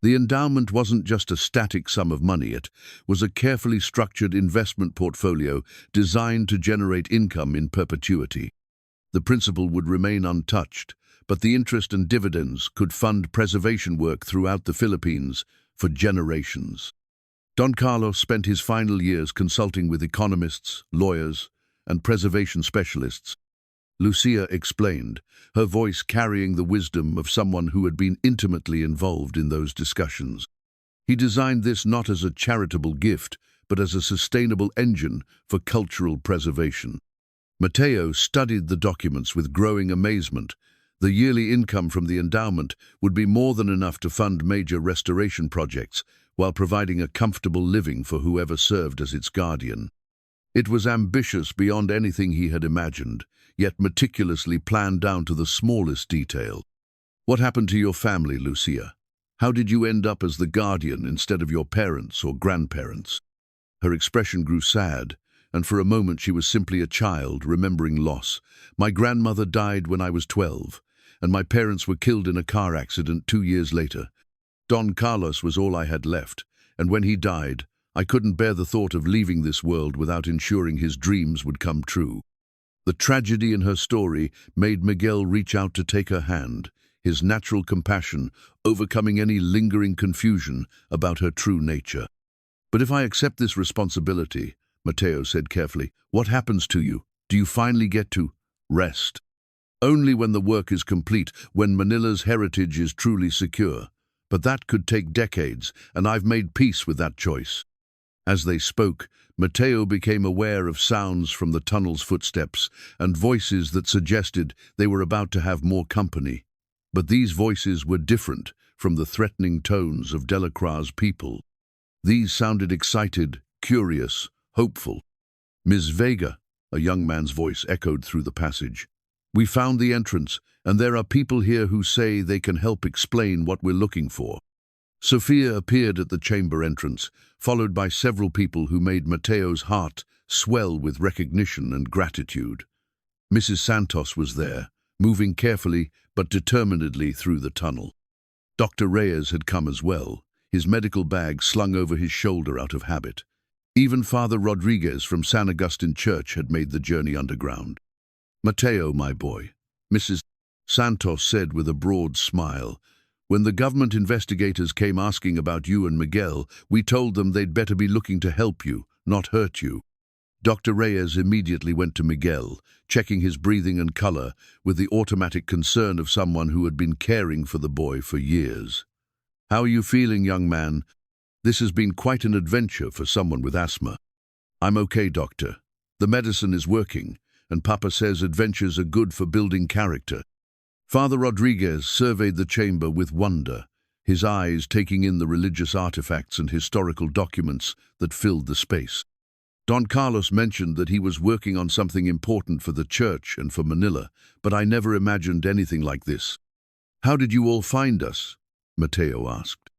The endowment wasn't just a static sum of money, it was a carefully structured investment portfolio designed to generate income in perpetuity. The principal would remain untouched, but the interest and dividends could fund preservation work throughout the Philippines for generations. Don Carlos spent his final years consulting with economists, lawyers, and preservation specialists. Lucia explained, her voice carrying the wisdom of someone who had been intimately involved in those discussions. He designed this not as a charitable gift, but as a sustainable engine for cultural preservation. Mateo studied the documents with growing amazement. The yearly income from the endowment would be more than enough to fund major restoration projects, while providing a comfortable living for whoever served as its guardian. It was ambitious beyond anything he had imagined, yet meticulously planned down to the smallest detail. "What happened to your family, Lucia? How did you end up as the guardian instead of your parents or grandparents?" Her expression grew sad, and for a moment she was simply a child remembering loss. "My grandmother died when I was 12, and my parents were killed in a car accident 2 years later. Don Carlos was all I had left, and when he died, I couldn't bear the thought of leaving this world without ensuring his dreams would come true." The tragedy in her story made Miguel reach out to take her hand, his natural compassion overcoming any lingering confusion about her true nature. "But if I accept this responsibility," Mateo said carefully, "what happens to you? Do you finally get to rest?" "Only when the work is complete, when Manila's heritage is truly secure. But that could take decades, and I've made peace with that choice." As they spoke, Mateo became aware of sounds from the tunnel's footsteps and voices that suggested they were about to have more company. But these voices were different from the threatening tones of Delacroix's people. These sounded excited, curious, hopeful. "Ms. Vega," a young man's voice echoed through the passage. "We found the entrance, and there are people here who say they can help explain what we're looking for." Sophia appeared at the chamber entrance, followed by several people who made Mateo's heart swell with recognition and gratitude. Mrs. Santos was there, moving carefully but determinedly through the tunnel. Dr. Reyes had come as well, his medical bag slung over his shoulder out of habit. Even Father Rodriguez from San Agustin Church had made the journey underground. "Mateo, my boy," Mrs. Santos said with a broad smile, "when the government investigators came asking about you and Miguel, we told them they'd better be looking to help you, not hurt you." Dr. Reyes immediately went to Miguel, checking his breathing and color with the automatic concern of someone who had been caring for the boy for years. "How are you feeling, young man? This has been quite an adventure for someone with asthma." "I'm okay, doctor. The medicine is working, and Papa says adventures are good for building character." Father Rodriguez surveyed the chamber with wonder, his eyes taking in the religious artifacts and historical documents that filled the space. "Don Carlos mentioned that he was working on something important for the church and for Manila, but I never imagined anything like this." "How did you all find us?" Mateo asked.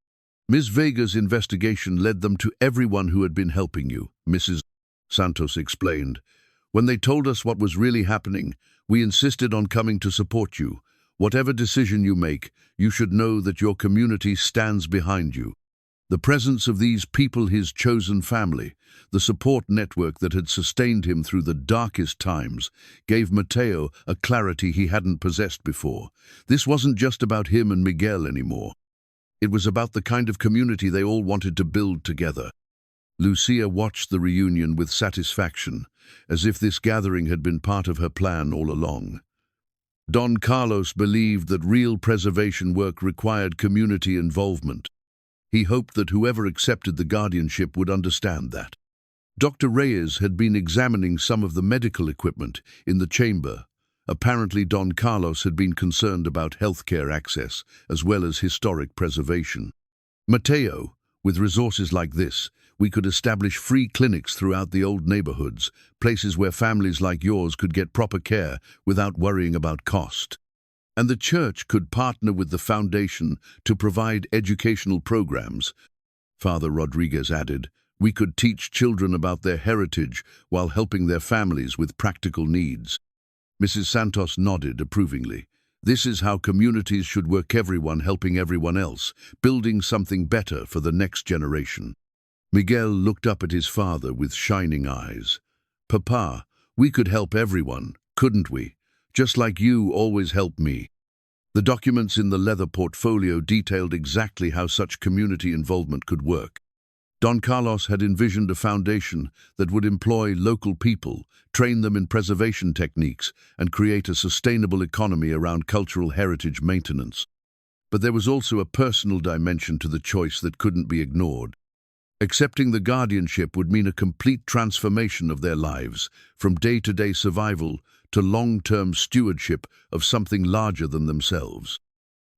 "Ms. Vega's investigation led them to everyone who had been helping you," Mrs. Santos explained. "When they told us what was really happening, we insisted on coming to support you. Whatever decision you make, you should know that your community stands behind you." The presence of these people, his chosen family, the support network that had sustained him through the darkest times, gave Mateo a clarity he hadn't possessed before. This wasn't just about him and Miguel anymore. It was about the kind of community they all wanted to build together. Lucia watched the reunion with satisfaction, as if this gathering had been part of her plan all along. Don Carlos believed that real preservation work required community involvement. He hoped that whoever accepted the guardianship would understand that. Dr. Reyes had been examining some of the medical equipment in the chamber. Apparently, Don Carlos had been concerned about healthcare access as well as historic preservation. Mateo, with resources like this, we could establish free clinics throughout the old neighborhoods, places where families like yours could get proper care without worrying about cost. And the church could partner with the foundation to provide educational programs. Father Rodriguez added, we could teach children about their heritage while helping their families with practical needs. Mrs. Santos nodded approvingly. This is how communities should work, everyone helping everyone else, building something better for the next generation. Miguel looked up at his father with shining eyes. Papa, we could help everyone, couldn't we? Just like you always helped me. The documents in the leather portfolio detailed exactly how such community involvement could work. Don Carlos had envisioned a foundation that would employ local people, train them in preservation techniques, and create a sustainable economy around cultural heritage maintenance. But there was also a personal dimension to the choice that couldn't be ignored. Accepting the guardianship would mean a complete transformation of their lives, from day-to-day survival to long-term stewardship of something larger than themselves.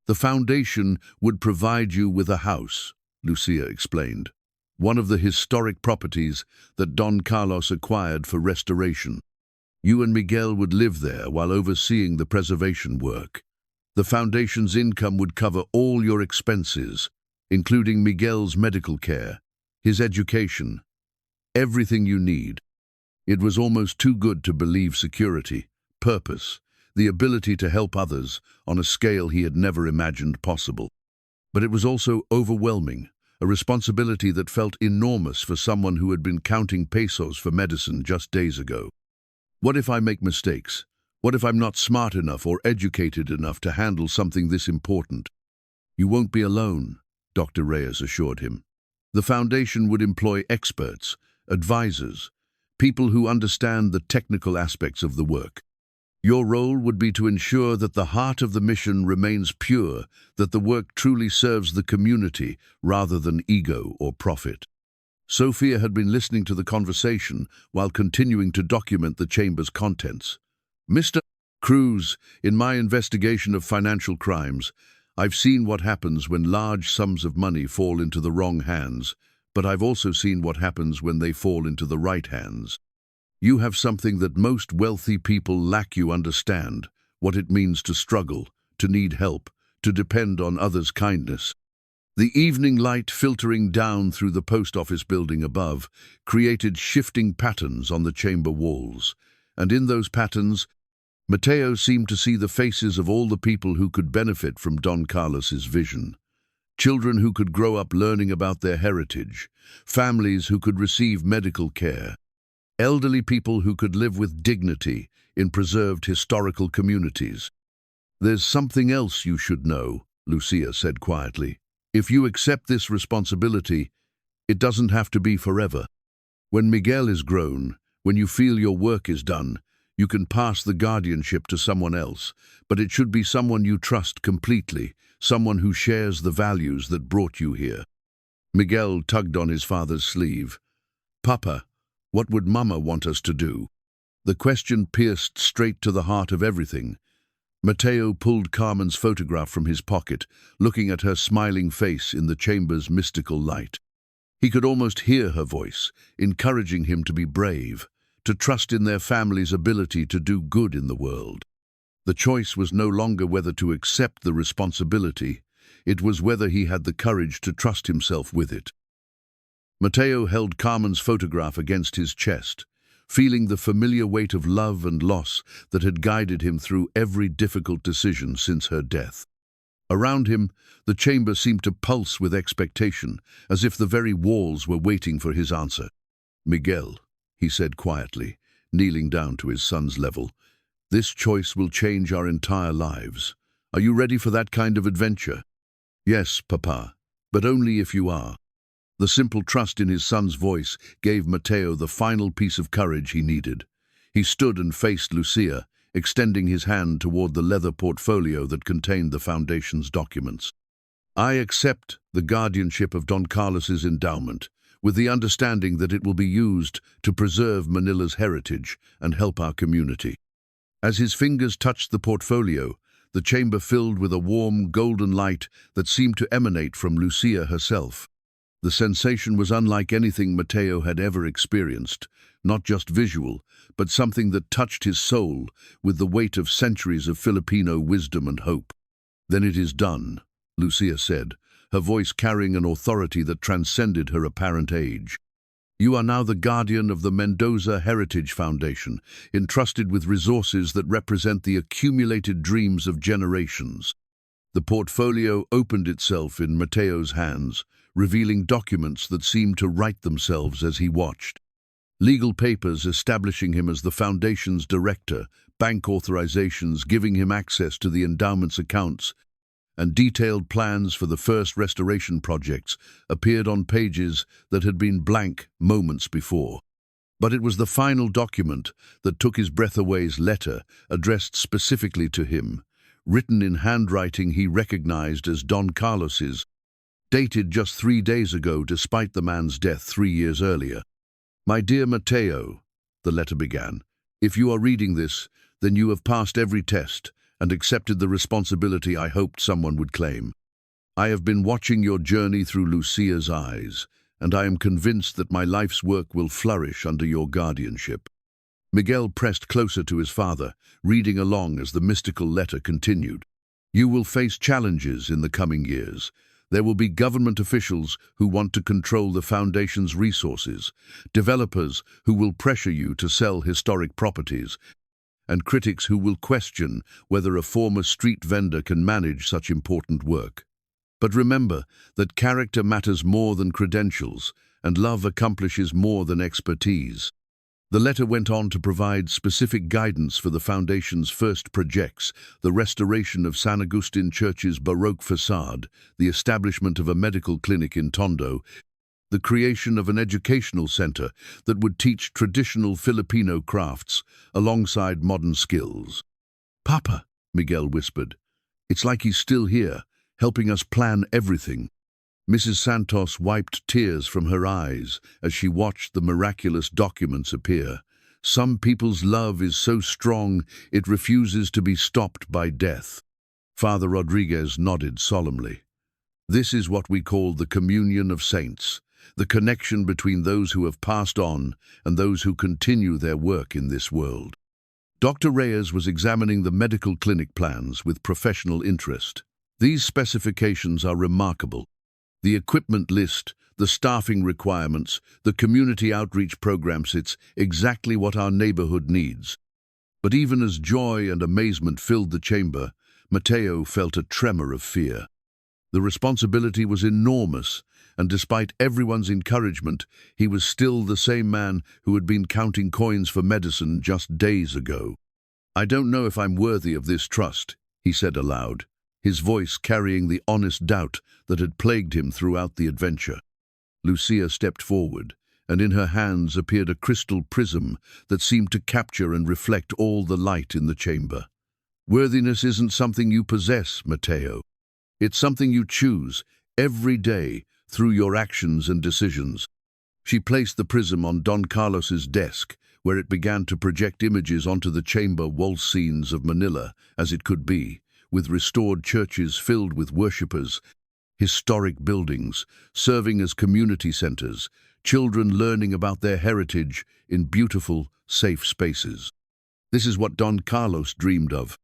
The foundation would provide you with a house, Lucia explained, one of the historic properties that Don Carlos acquired for restoration. You and Miguel would live there while overseeing the preservation work. The foundation's income would cover all your expenses, including Miguel's medical care, his education, everything you need. It was almost too good to believe. Security, purpose, the ability to help others on a scale he had never imagined possible. But it was also overwhelming, a responsibility that felt enormous for someone who had been counting pesos for medicine just days ago. What if I make mistakes? What if I'm not smart enough or educated enough to handle something this important? You won't be alone, Dr. Reyes assured him. The foundation would employ experts, advisors, people who understand the technical aspects of the work. Your role would be to ensure that the heart of the mission remains pure, that the work truly serves the community rather than ego or profit. Sophia had been listening to the conversation while continuing to document the chamber's contents. Mr. Cruz, in my investigation of financial crimes, I've seen what happens when large sums of money fall into the wrong hands, but I've also seen what happens when they fall into the right hands. You have something that most wealthy people lack. You understand what it means to struggle, to need help, to depend on others' kindness. The evening light filtering down through the post office building above created shifting patterns on the chamber walls, and in those patterns, Mateo seemed to see the faces of all the people who could benefit from Don Carlos's vision. Children who could grow up learning about their heritage, families who could receive medical care, elderly people who could live with dignity in preserved historical communities. There's something else you should know, Lucia said quietly. If you accept this responsibility, it doesn't have to be forever. When Miguel is grown, when you feel your work is done, you can pass the guardianship to someone else, but it should be someone you trust completely, someone who shares the values that brought you here. Miguel tugged on his father's sleeve. Papa, what would Mama want us to do? The question pierced straight to the heart of everything. Mateo pulled Carmen's photograph from his pocket, looking at her smiling face in the chamber's mystical light. He could almost hear her voice, encouraging him to be brave, to trust in their family's ability to do good in the world. The choice was no longer whether to accept the responsibility, it was whether he had the courage to trust himself with it. Mateo held Carmen's photograph against his chest, feeling the familiar weight of love and loss that had guided him through every difficult decision since her death. Around him, the chamber seemed to pulse with expectation, as if the very walls were waiting for his answer. Miguel, he said quietly, kneeling down to his son's level, this choice will change our entire lives. Are you ready for that kind of adventure? Yes, Papa, but only if you are. The simple trust in his son's voice gave Mateo the final piece of courage he needed. He stood and faced Lucia, extending his hand toward the leather portfolio that contained the Foundation's documents. "I accept the guardianship of Don Carlos's endowment, with the understanding that it will be used to preserve Manila's heritage and help our community." As his fingers touched the portfolio, the chamber filled with a warm, golden light that seemed to emanate from Lucia herself. The sensation was unlike anything Mateo had ever experienced, not just visual, but something that touched his soul with the weight of centuries of Filipino wisdom and hope. "Then it is done," Lucia said, her voice carrying an authority that transcended her apparent age. "You are now the guardian of the Mendoza Heritage Foundation, entrusted with resources that represent the accumulated dreams of generations." The portfolio opened itself in Mateo's hands, revealing documents that seemed to write themselves as he watched. Legal papers establishing him as the Foundation's director, bank authorizations giving him access to the endowment's accounts, and detailed plans for the first restoration projects appeared on pages that had been blank moments before. But it was the final document that took his breath away's letter, addressed specifically to him, written in handwriting he recognized as Don Carlos's, dated just 3 days ago despite the man's death 3 years earlier. "My dear Mateo," the letter began, "if you are reading this, then you have passed every test and accepted the responsibility I hoped someone would claim. I have been watching your journey through Lucia's eyes, and I am convinced that my life's work will flourish under your guardianship." Miguel pressed closer to his father, reading along as the mystical letter continued. "You will face challenges in the coming years. There will be government officials who want to control the Foundation's resources, developers who will pressure you to sell historic properties, and critics who will question whether a former street vendor can manage such important work. But remember that character matters more than credentials, and love accomplishes more than expertise." The letter went on to provide specific guidance for the Foundation's first projects: the restoration of San Agustin Church's Baroque facade, the establishment of a medical clinic in Tondo, the creation of an educational center that would teach traditional Filipino crafts alongside modern skills. "Papa," Miguel whispered, "it's like he's still here, helping us plan everything." Mrs. Santos wiped tears from her eyes as she watched the miraculous documents appear. "Some people's love is so strong it refuses to be stopped by death." Father Rodriguez nodded solemnly. "This is what we call the communion of saints, the connection between those who have passed on and those who continue their work in this world." Dr. Reyes was examining the medical clinic plans with professional interest. "These specifications are remarkable. The equipment list, the staffing requirements, the community outreach programs, it's exactly what our neighborhood needs." But even as joy and amazement filled the chamber, Mateo felt a tremor of fear. The responsibility was enormous, and despite everyone's encouragement, he was still the same man who had been counting coins for medicine just days ago. "I don't know if I'm worthy of this trust," he said aloud, his voice carrying the honest doubt that had plagued him throughout the adventure. Lucia stepped forward, and in her hands appeared a crystal prism that seemed to capture and reflect all the light in the chamber. "Worthiness isn't something you possess, Mateo. It's something you choose every day through your actions and decisions." She placed the prism on Don Carlos's desk, where it began to project images onto the chamber wall scenes of Manila as it could be, with restored churches filled with worshippers, historic buildings serving as community centers, children learning about their heritage in beautiful, safe spaces. "This is what Don Carlos dreamed of,"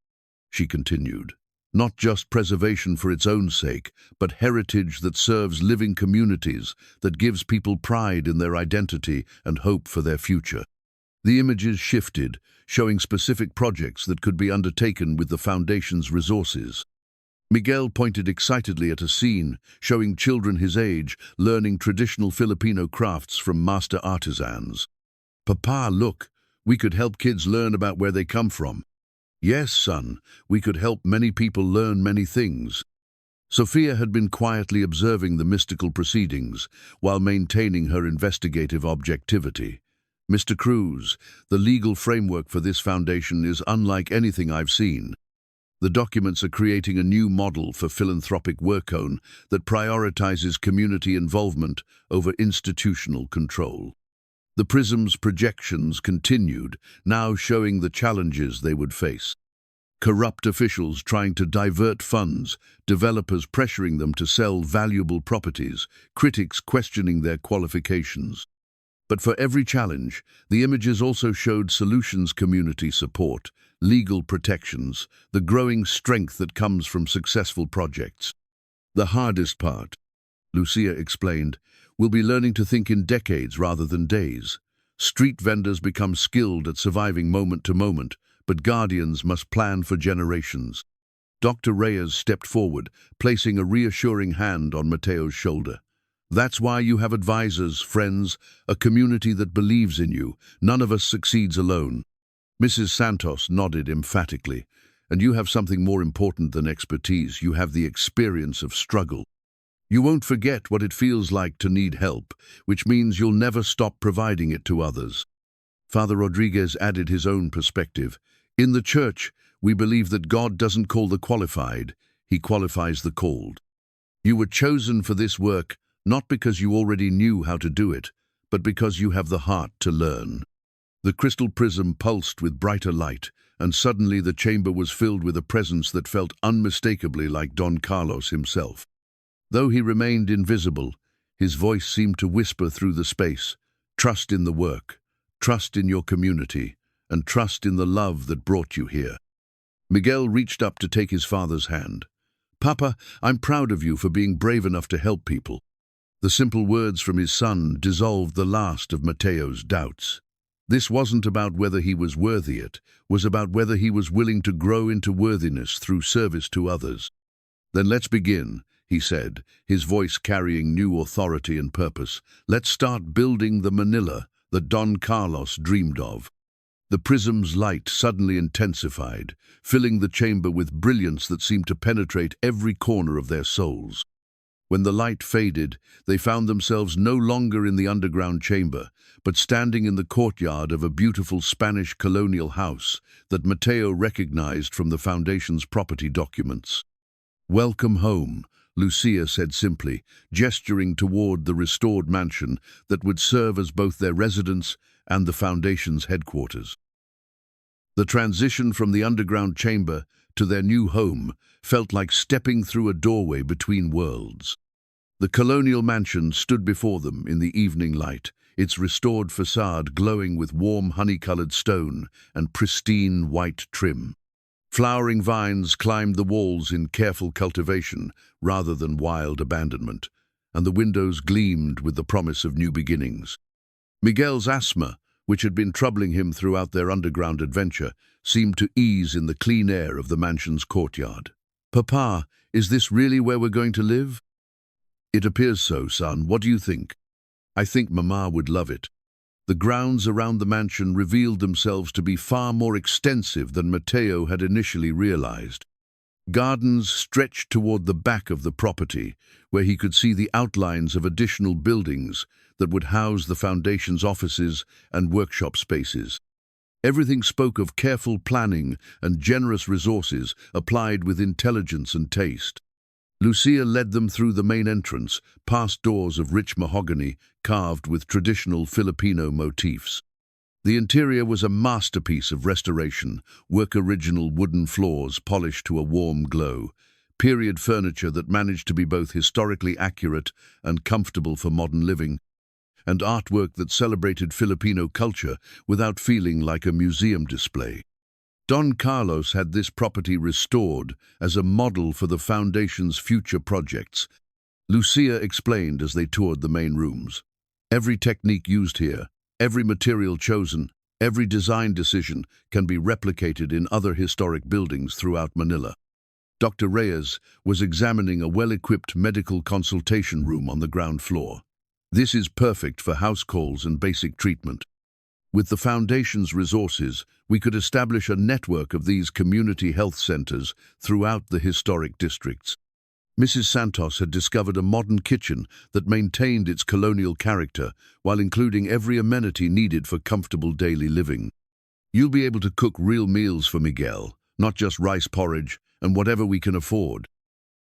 she continued. "Not just preservation for its own sake, but heritage that serves living communities, that gives people pride in their identity and hope for their future." The images shifted, showing specific projects that could be undertaken with the Foundation's resources. Miguel pointed excitedly at a scene showing children his age learning traditional Filipino crafts from master artisans. "Papa, look, we could help kids learn about where they come from." "Yes, son, we could help many people learn many things." Sophia had been quietly observing the mystical proceedings while maintaining her investigative objectivity. Mr. Cruz, the legal framework for this foundation is unlike anything I've seen. The documents are creating a new model for philanthropic work-own that prioritizes community involvement over institutional control. The prism's projections continued, now showing the challenges they would face. Corrupt officials trying to divert funds, developers pressuring them to sell valuable properties, critics questioning their qualifications. But for every challenge, the images also showed solutions: community support, legal protections, the growing strength that comes from successful projects. The hardest part, Lucia explained, will be learning to think in decades rather than days. Street vendors become skilled at surviving moment to moment, but guardians must plan for generations. Dr. Reyes stepped forward, placing a reassuring hand on Mateo's shoulder. That's why you have advisors, friends, a community that believes in you. None of us succeeds alone. Mrs. Santos nodded emphatically. And you have something more important than expertise. You have the experience of struggle. You won't forget what it feels like to need help, which means you'll never stop providing it to others. Father Rodriguez added his own perspective. In the church, we believe that God doesn't call the qualified, He qualifies the called. You were chosen for this work, not because you already knew how to do it, but because you have the heart to learn. The crystal prism pulsed with brighter light, and suddenly the chamber was filled with a presence that felt unmistakably like Don Carlos himself. Though he remained invisible, his voice seemed to whisper through the space. Trust in the work, trust in your community, and trust in the love that brought you here. Miguel reached up to take his father's hand. Papa, I'm proud of you for being brave enough to help people. The simple words from his son dissolved the last of Mateo's doubts. This wasn't about whether he was worthy, it was about whether he was willing to grow into worthiness through service to others. Then let's begin, he said, his voice carrying new authority and purpose. Let's start building the Manila that Don Carlos dreamed of. The prism's light suddenly intensified, filling the chamber with brilliance that seemed to penetrate every corner of their souls. When the light faded, they found themselves no longer in the underground chamber, but standing in the courtyard of a beautiful Spanish colonial house that Mateo recognized from the foundation's property documents. Welcome home, Lucia said simply, gesturing toward the restored mansion that would serve as both their residence and the foundation's headquarters. The transition from the underground chamber to their new home felt like stepping through a doorway between worlds. The colonial mansion stood before them in the evening light, its restored facade glowing with warm honey-colored stone and pristine white trim. Flowering vines climbed the walls in careful cultivation rather than wild abandonment, and the windows gleamed with the promise of new beginnings. Miguel's asthma, which had been troubling him throughout their underground adventure, seemed to ease in the clean air of the mansion's courtyard. Papa, is this really where we're going to live? It appears so, son. What do you think? I think Mama would love it. The grounds around the mansion revealed themselves to be far more extensive than Mateo had initially realized. Gardens stretched toward the back of the property, where he could see the outlines of additional buildings that would house the foundation's offices and workshop spaces. Everything spoke of careful planning and generous resources applied with intelligence and taste. Lucia led them through the main entrance, past doors of rich mahogany carved with traditional Filipino motifs. The interior was a masterpiece of restoration, work-original wooden floors polished to a warm glow, period furniture that managed to be both historically accurate and comfortable for modern living, and artwork that celebrated Filipino culture without feeling like a museum display. Don Carlos had this property restored as a model for the foundation's future projects. Lucia explained as they toured the main rooms. Every technique used here, every material chosen, every design decision can be replicated in other historic buildings throughout Manila. Dr. Reyes was examining a well-equipped medical consultation room on the ground floor. This is perfect for house calls and basic treatment. With the Foundation's resources, we could establish a network of these community health centers throughout the historic districts. Mrs. Santos had discovered a modern kitchen that maintained its colonial character while including every amenity needed for comfortable daily living. You'll be able to cook real meals for Miguel, not just rice porridge and whatever we can afford.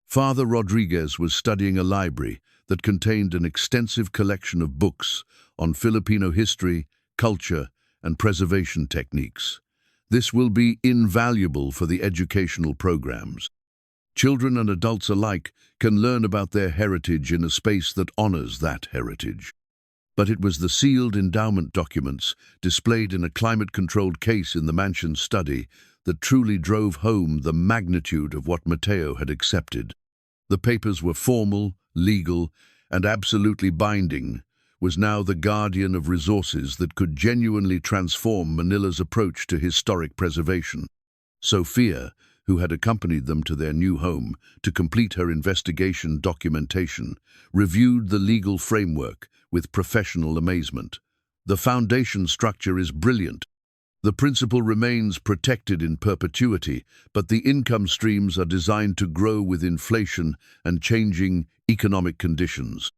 Father Rodriguez was studying a library that contained an extensive collection of books on Filipino history, culture, and preservation techniques. This will be invaluable for the educational programs. Children and adults alike can learn about their heritage in a space that honors that heritage. But it was the sealed endowment documents, displayed in a climate-controlled case in the mansion's study, that truly drove home the magnitude of what Mateo had accepted. The papers were formal, legal, and absolutely binding, was now the guardian of resources that could genuinely transform Manila's approach to historic preservation. Sophia, who had accompanied them to their new home to complete her investigation documentation, reviewed the legal framework with professional amazement. The foundation structure is brilliant. The principle remains protected in perpetuity, but the income streams are designed to grow with inflation and changing economic conditions.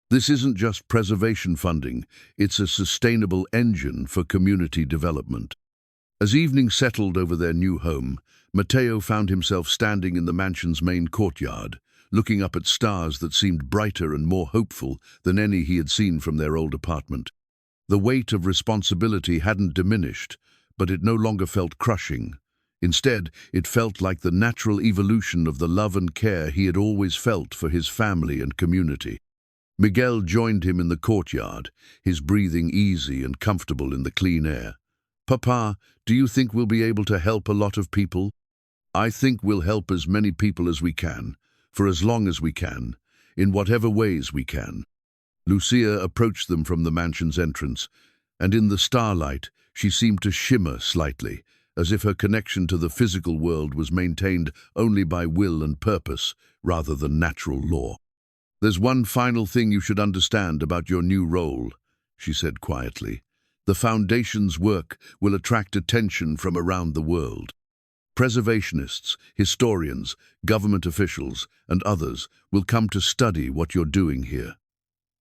This isn't just preservation funding, it's a sustainable engine for community development. As evening settled over their new home, Mateo found himself standing in the mansion's main courtyard, looking up at stars that seemed brighter and more hopeful than any he had seen from their old apartment. The weight of responsibility hadn't diminished, but it no longer felt crushing. Instead, it felt like the natural evolution of the love and care he had always felt for his family and community. Miguel joined him in the courtyard, his breathing easy and comfortable in the clean air. "Papa, do you think we'll be able to help a lot of people?" "I think we'll help as many people as we can, for as long as we can, in whatever ways we can." Lucia approached them from the mansion's entrance, and in the starlight she seemed to shimmer slightly, as if her connection to the physical world was maintained only by will and purpose, rather than natural law. "There's one final thing you should understand about your new role," she said quietly. "The Foundation's work will attract attention from around the world. Preservationists, historians, government officials, and others will come to study what you're doing here.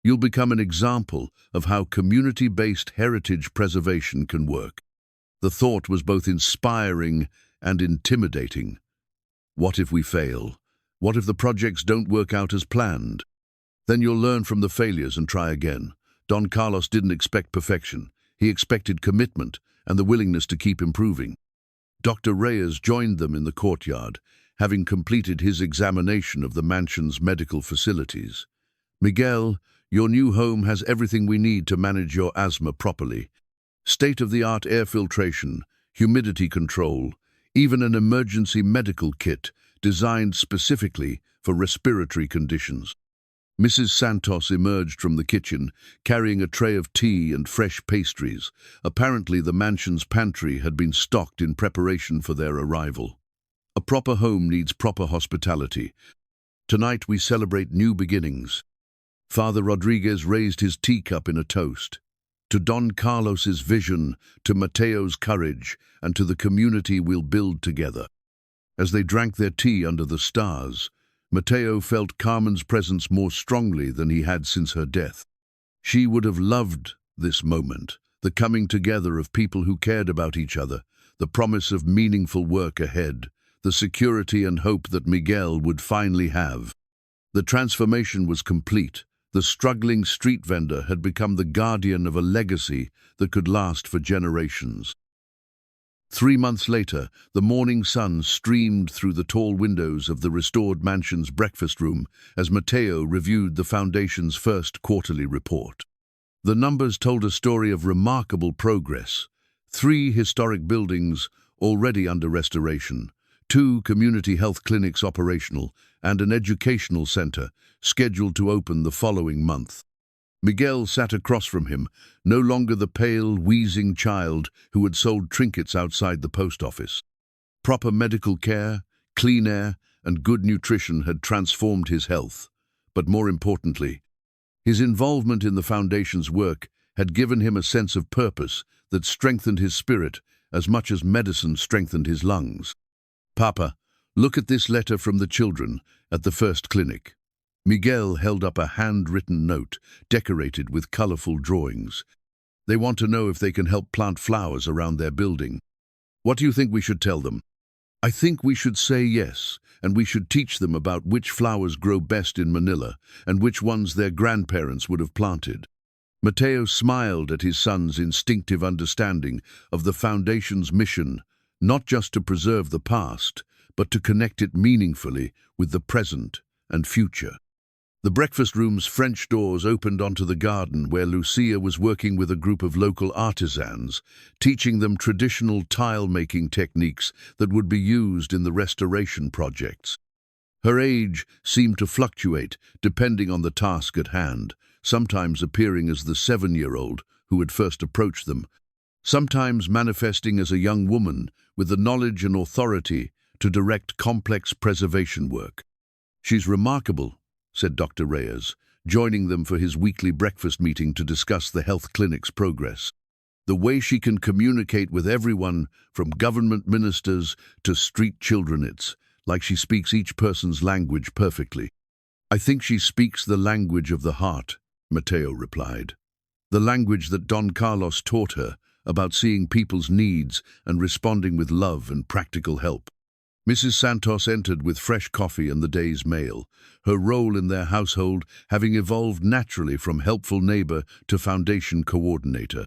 You'll become an example of how community-based heritage preservation can work." The thought was both inspiring and intimidating. What if we fail? What if the projects don't work out as planned? Then you'll learn from the failures and try again. Don Carlos didn't expect perfection. He expected commitment and the willingness to keep improving. Dr. Reyes joined them in the courtyard, having completed his examination of the mansion's medical facilities. "Miguel, your new home has everything we need to manage your asthma properly. State-of-the-art air filtration, humidity control, even an emergency medical kit designed specifically for respiratory conditions." Mrs. Santos emerged from the kitchen, carrying a tray of tea and fresh pastries. Apparently, the mansion's pantry had been stocked in preparation for their arrival. A proper home needs proper hospitality. Tonight we celebrate new beginnings. Father Rodriguez raised his teacup in a toast. To Don Carlos's vision, to Mateo's courage, and to the community we'll build together. As they drank their tea under the stars, Mateo felt Carmen's presence more strongly than he had since her death. She would have loved this moment, the coming together of people who cared about each other, the promise of meaningful work ahead, the security and hope that Miguel would finally have. The transformation was complete. The struggling street vendor had become the guardian of a legacy that could last for generations. 3 months later, the morning sun streamed through the tall windows of the restored mansion's breakfast room as Mateo reviewed the Foundation's first quarterly report. The numbers told a story of remarkable progress. 3 historic buildings already under restoration, 2 community health clinics operational, and an educational center scheduled to open the following month. Miguel sat across from him, no longer the pale, wheezing child who had sold trinkets outside the post office. Proper medical care, clean air, and good nutrition had transformed his health. But more importantly, his involvement in the Foundation's work had given him a sense of purpose that strengthened his spirit as much as medicine strengthened his lungs. "Papa, look at this letter from the children," At the first clinic, Miguel held up a handwritten note decorated with colorful drawings. They want to know if they can help plant flowers around their building. What do you think we should tell them? I think we should say yes, and we should teach them about which flowers grow best in Manila and which ones their grandparents would have planted. Mateo smiled at his son's instinctive understanding of the Foundation's mission, not just to preserve the past, but to connect it meaningfully with the present and future. The breakfast room's French doors opened onto the garden where Lucia was working with a group of local artisans, teaching them traditional tile-making techniques that would be used in the restoration projects. Her age seemed to fluctuate depending on the task at hand, sometimes appearing as the 7-year-old who had first approached them, sometimes manifesting as a young woman with the knowledge and authority to direct complex preservation work. "She's remarkable," said Dr. Reyes, joining them for his weekly breakfast meeting to discuss the health clinic's progress. "The way she can communicate with everyone, from government ministers to street children, it's like she speaks each person's language perfectly." "I think she speaks the language of the heart," Mateo replied. "The language that Don Carlos taught her about seeing people's needs and responding with love and practical help." Mrs. Santos entered with fresh coffee and the day's mail, her role in their household having evolved naturally from helpful neighbor to foundation coordinator.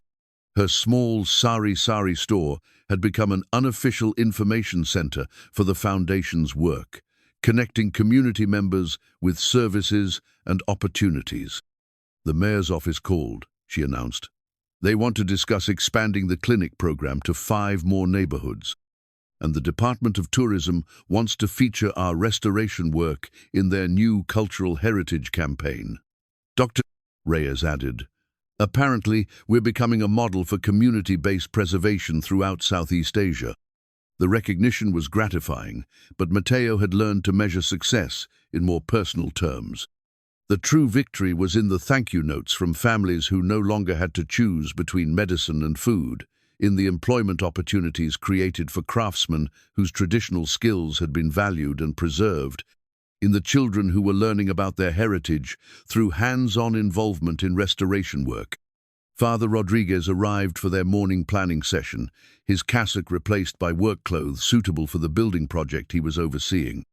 Her small sari-sari store had become an unofficial information center for the foundation's work, connecting community members with services and opportunities. "The mayor's office called," she announced. "They want to discuss expanding the clinic program to 5 more neighborhoods. And the Department of Tourism wants to feature our restoration work in their new cultural heritage campaign." Dr. Reyes added, "Apparently, we're becoming a model for community-based preservation throughout Southeast Asia." The recognition was gratifying, but Mateo had learned to measure success in more personal terms. The true victory was in the thank you notes from families who no longer had to choose between medicine and food, in the employment opportunities created for craftsmen whose traditional skills had been valued and preserved, in the children who were learning about their heritage through hands-on involvement in restoration work. Father Rodriguez arrived for their morning planning session, his cassock replaced by work clothes suitable for the building project he was overseeing.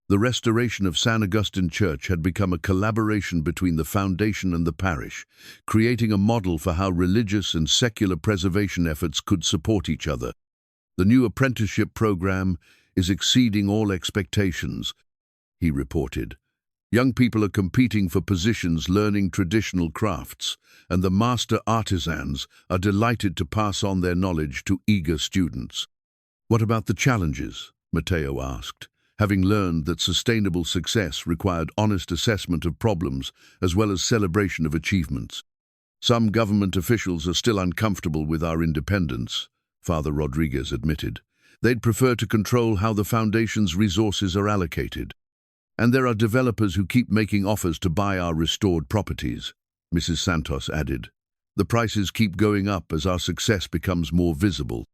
The restoration of San Agustin Church had become a collaboration between the foundation and the parish, creating a model for how religious and secular preservation efforts could support each other. "The new apprenticeship program is exceeding all expectations," he reported. "Young people are competing for positions learning traditional crafts, and the master artisans are delighted to pass on their knowledge to eager students." "What about the challenges?" Mateo asked, having learned that sustainable success required honest assessment of problems as well as celebration of achievements. "Some government officials are still uncomfortable with our independence," Father Rodriguez admitted. "They'd prefer to control how the foundation's resources are allocated. And there are developers who keep making offers to buy our restored properties," Mrs. Santos added. "The prices keep going up as our success becomes more visible."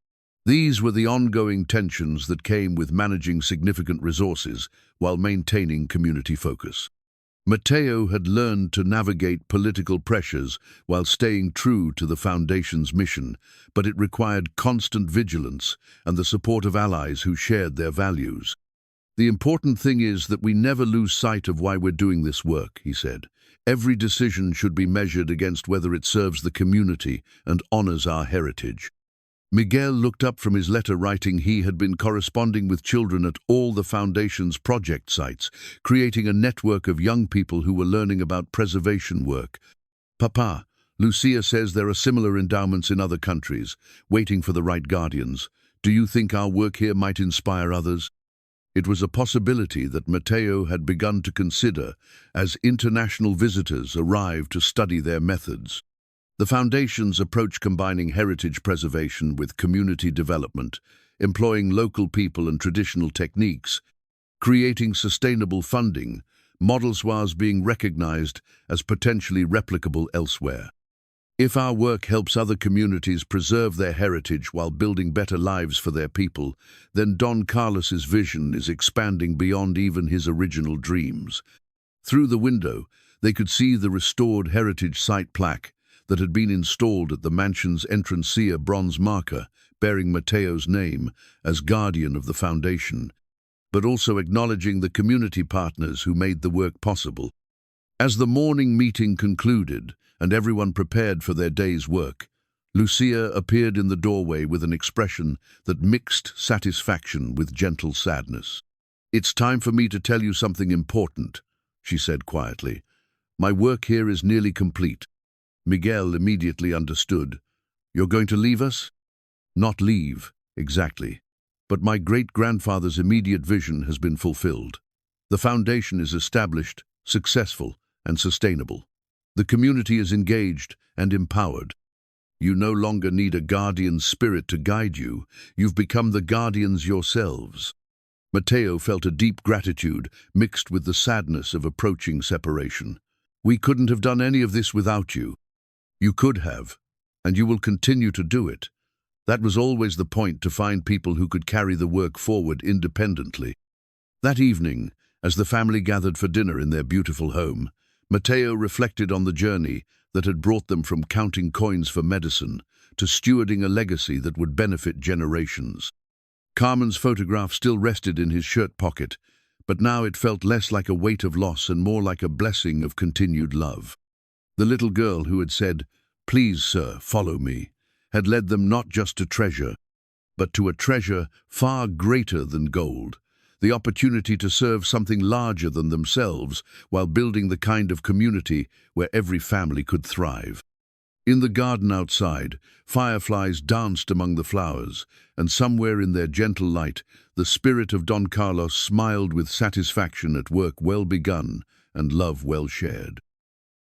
These were the ongoing tensions that came with managing significant resources while maintaining community focus. Mateo had learned to navigate political pressures while staying true to the Foundation's mission, but it required constant vigilance and the support of allies who shared their values. "The important thing is that we never lose sight of why we're doing this work," he said. "Every decision should be measured against whether it serves the community and honors our heritage." Miguel looked up from his letter writing he had been corresponding with children at all the Foundation's project sites, creating a network of young people who were learning about preservation work. "Papa, Lucia says there are similar endowments in other countries, waiting for the right guardians. Do you think our work here might inspire others?" It was a possibility that Mateo had begun to consider as international visitors arrived to study their methods. The Foundation's approach combining heritage preservation with community development, employing local people and traditional techniques, creating sustainable funding, models was being recognized as potentially replicable elsewhere. If our work helps other communities preserve their heritage while building better lives for their people, then Don Carlos's vision is expanding beyond even his original dreams. Through the window, they could see the restored heritage site plaque that had been installed at the mansion's entrancea bronze marker, bearing Mateo's name as guardian of the foundation, but also acknowledging the community partners who made the work possible. As the morning meeting concluded and everyone prepared for their day's work, Lucia appeared in the doorway with an expression that mixed satisfaction with gentle sadness. "It's time for me to tell you something important," she said quietly. "My work here is nearly complete." Miguel immediately understood. "You're going to leave us?" "Not leave, exactly. But my great-grandfather's immediate vision has been fulfilled. The foundation is established, successful, and sustainable. The community is engaged and empowered. You no longer need a guardian spirit to guide you. You've become the guardians yourselves." Mateo felt a deep gratitude mixed with the sadness of approaching separation. "We couldn't have done any of this without you. You could have, and you will continue to do it. That was always the point, to find people who could carry the work forward independently." That evening, as the family gathered for dinner in their beautiful home, Mateo reflected on the journey that had brought them from counting coins for medicine to stewarding a legacy that would benefit generations. Carmen's photograph still rested in his shirt pocket, but now it felt less like a weight of loss and more like a blessing of continued love. The little girl who had said, "Please, sir, follow me," had led them not just to treasure, but to a treasure far greater than gold, the opportunity to serve something larger than themselves while building the kind of community where every family could thrive. In the garden outside, fireflies danced among the flowers, and somewhere in their gentle light, the spirit of Don Carlos smiled with satisfaction at work well begun and love well shared.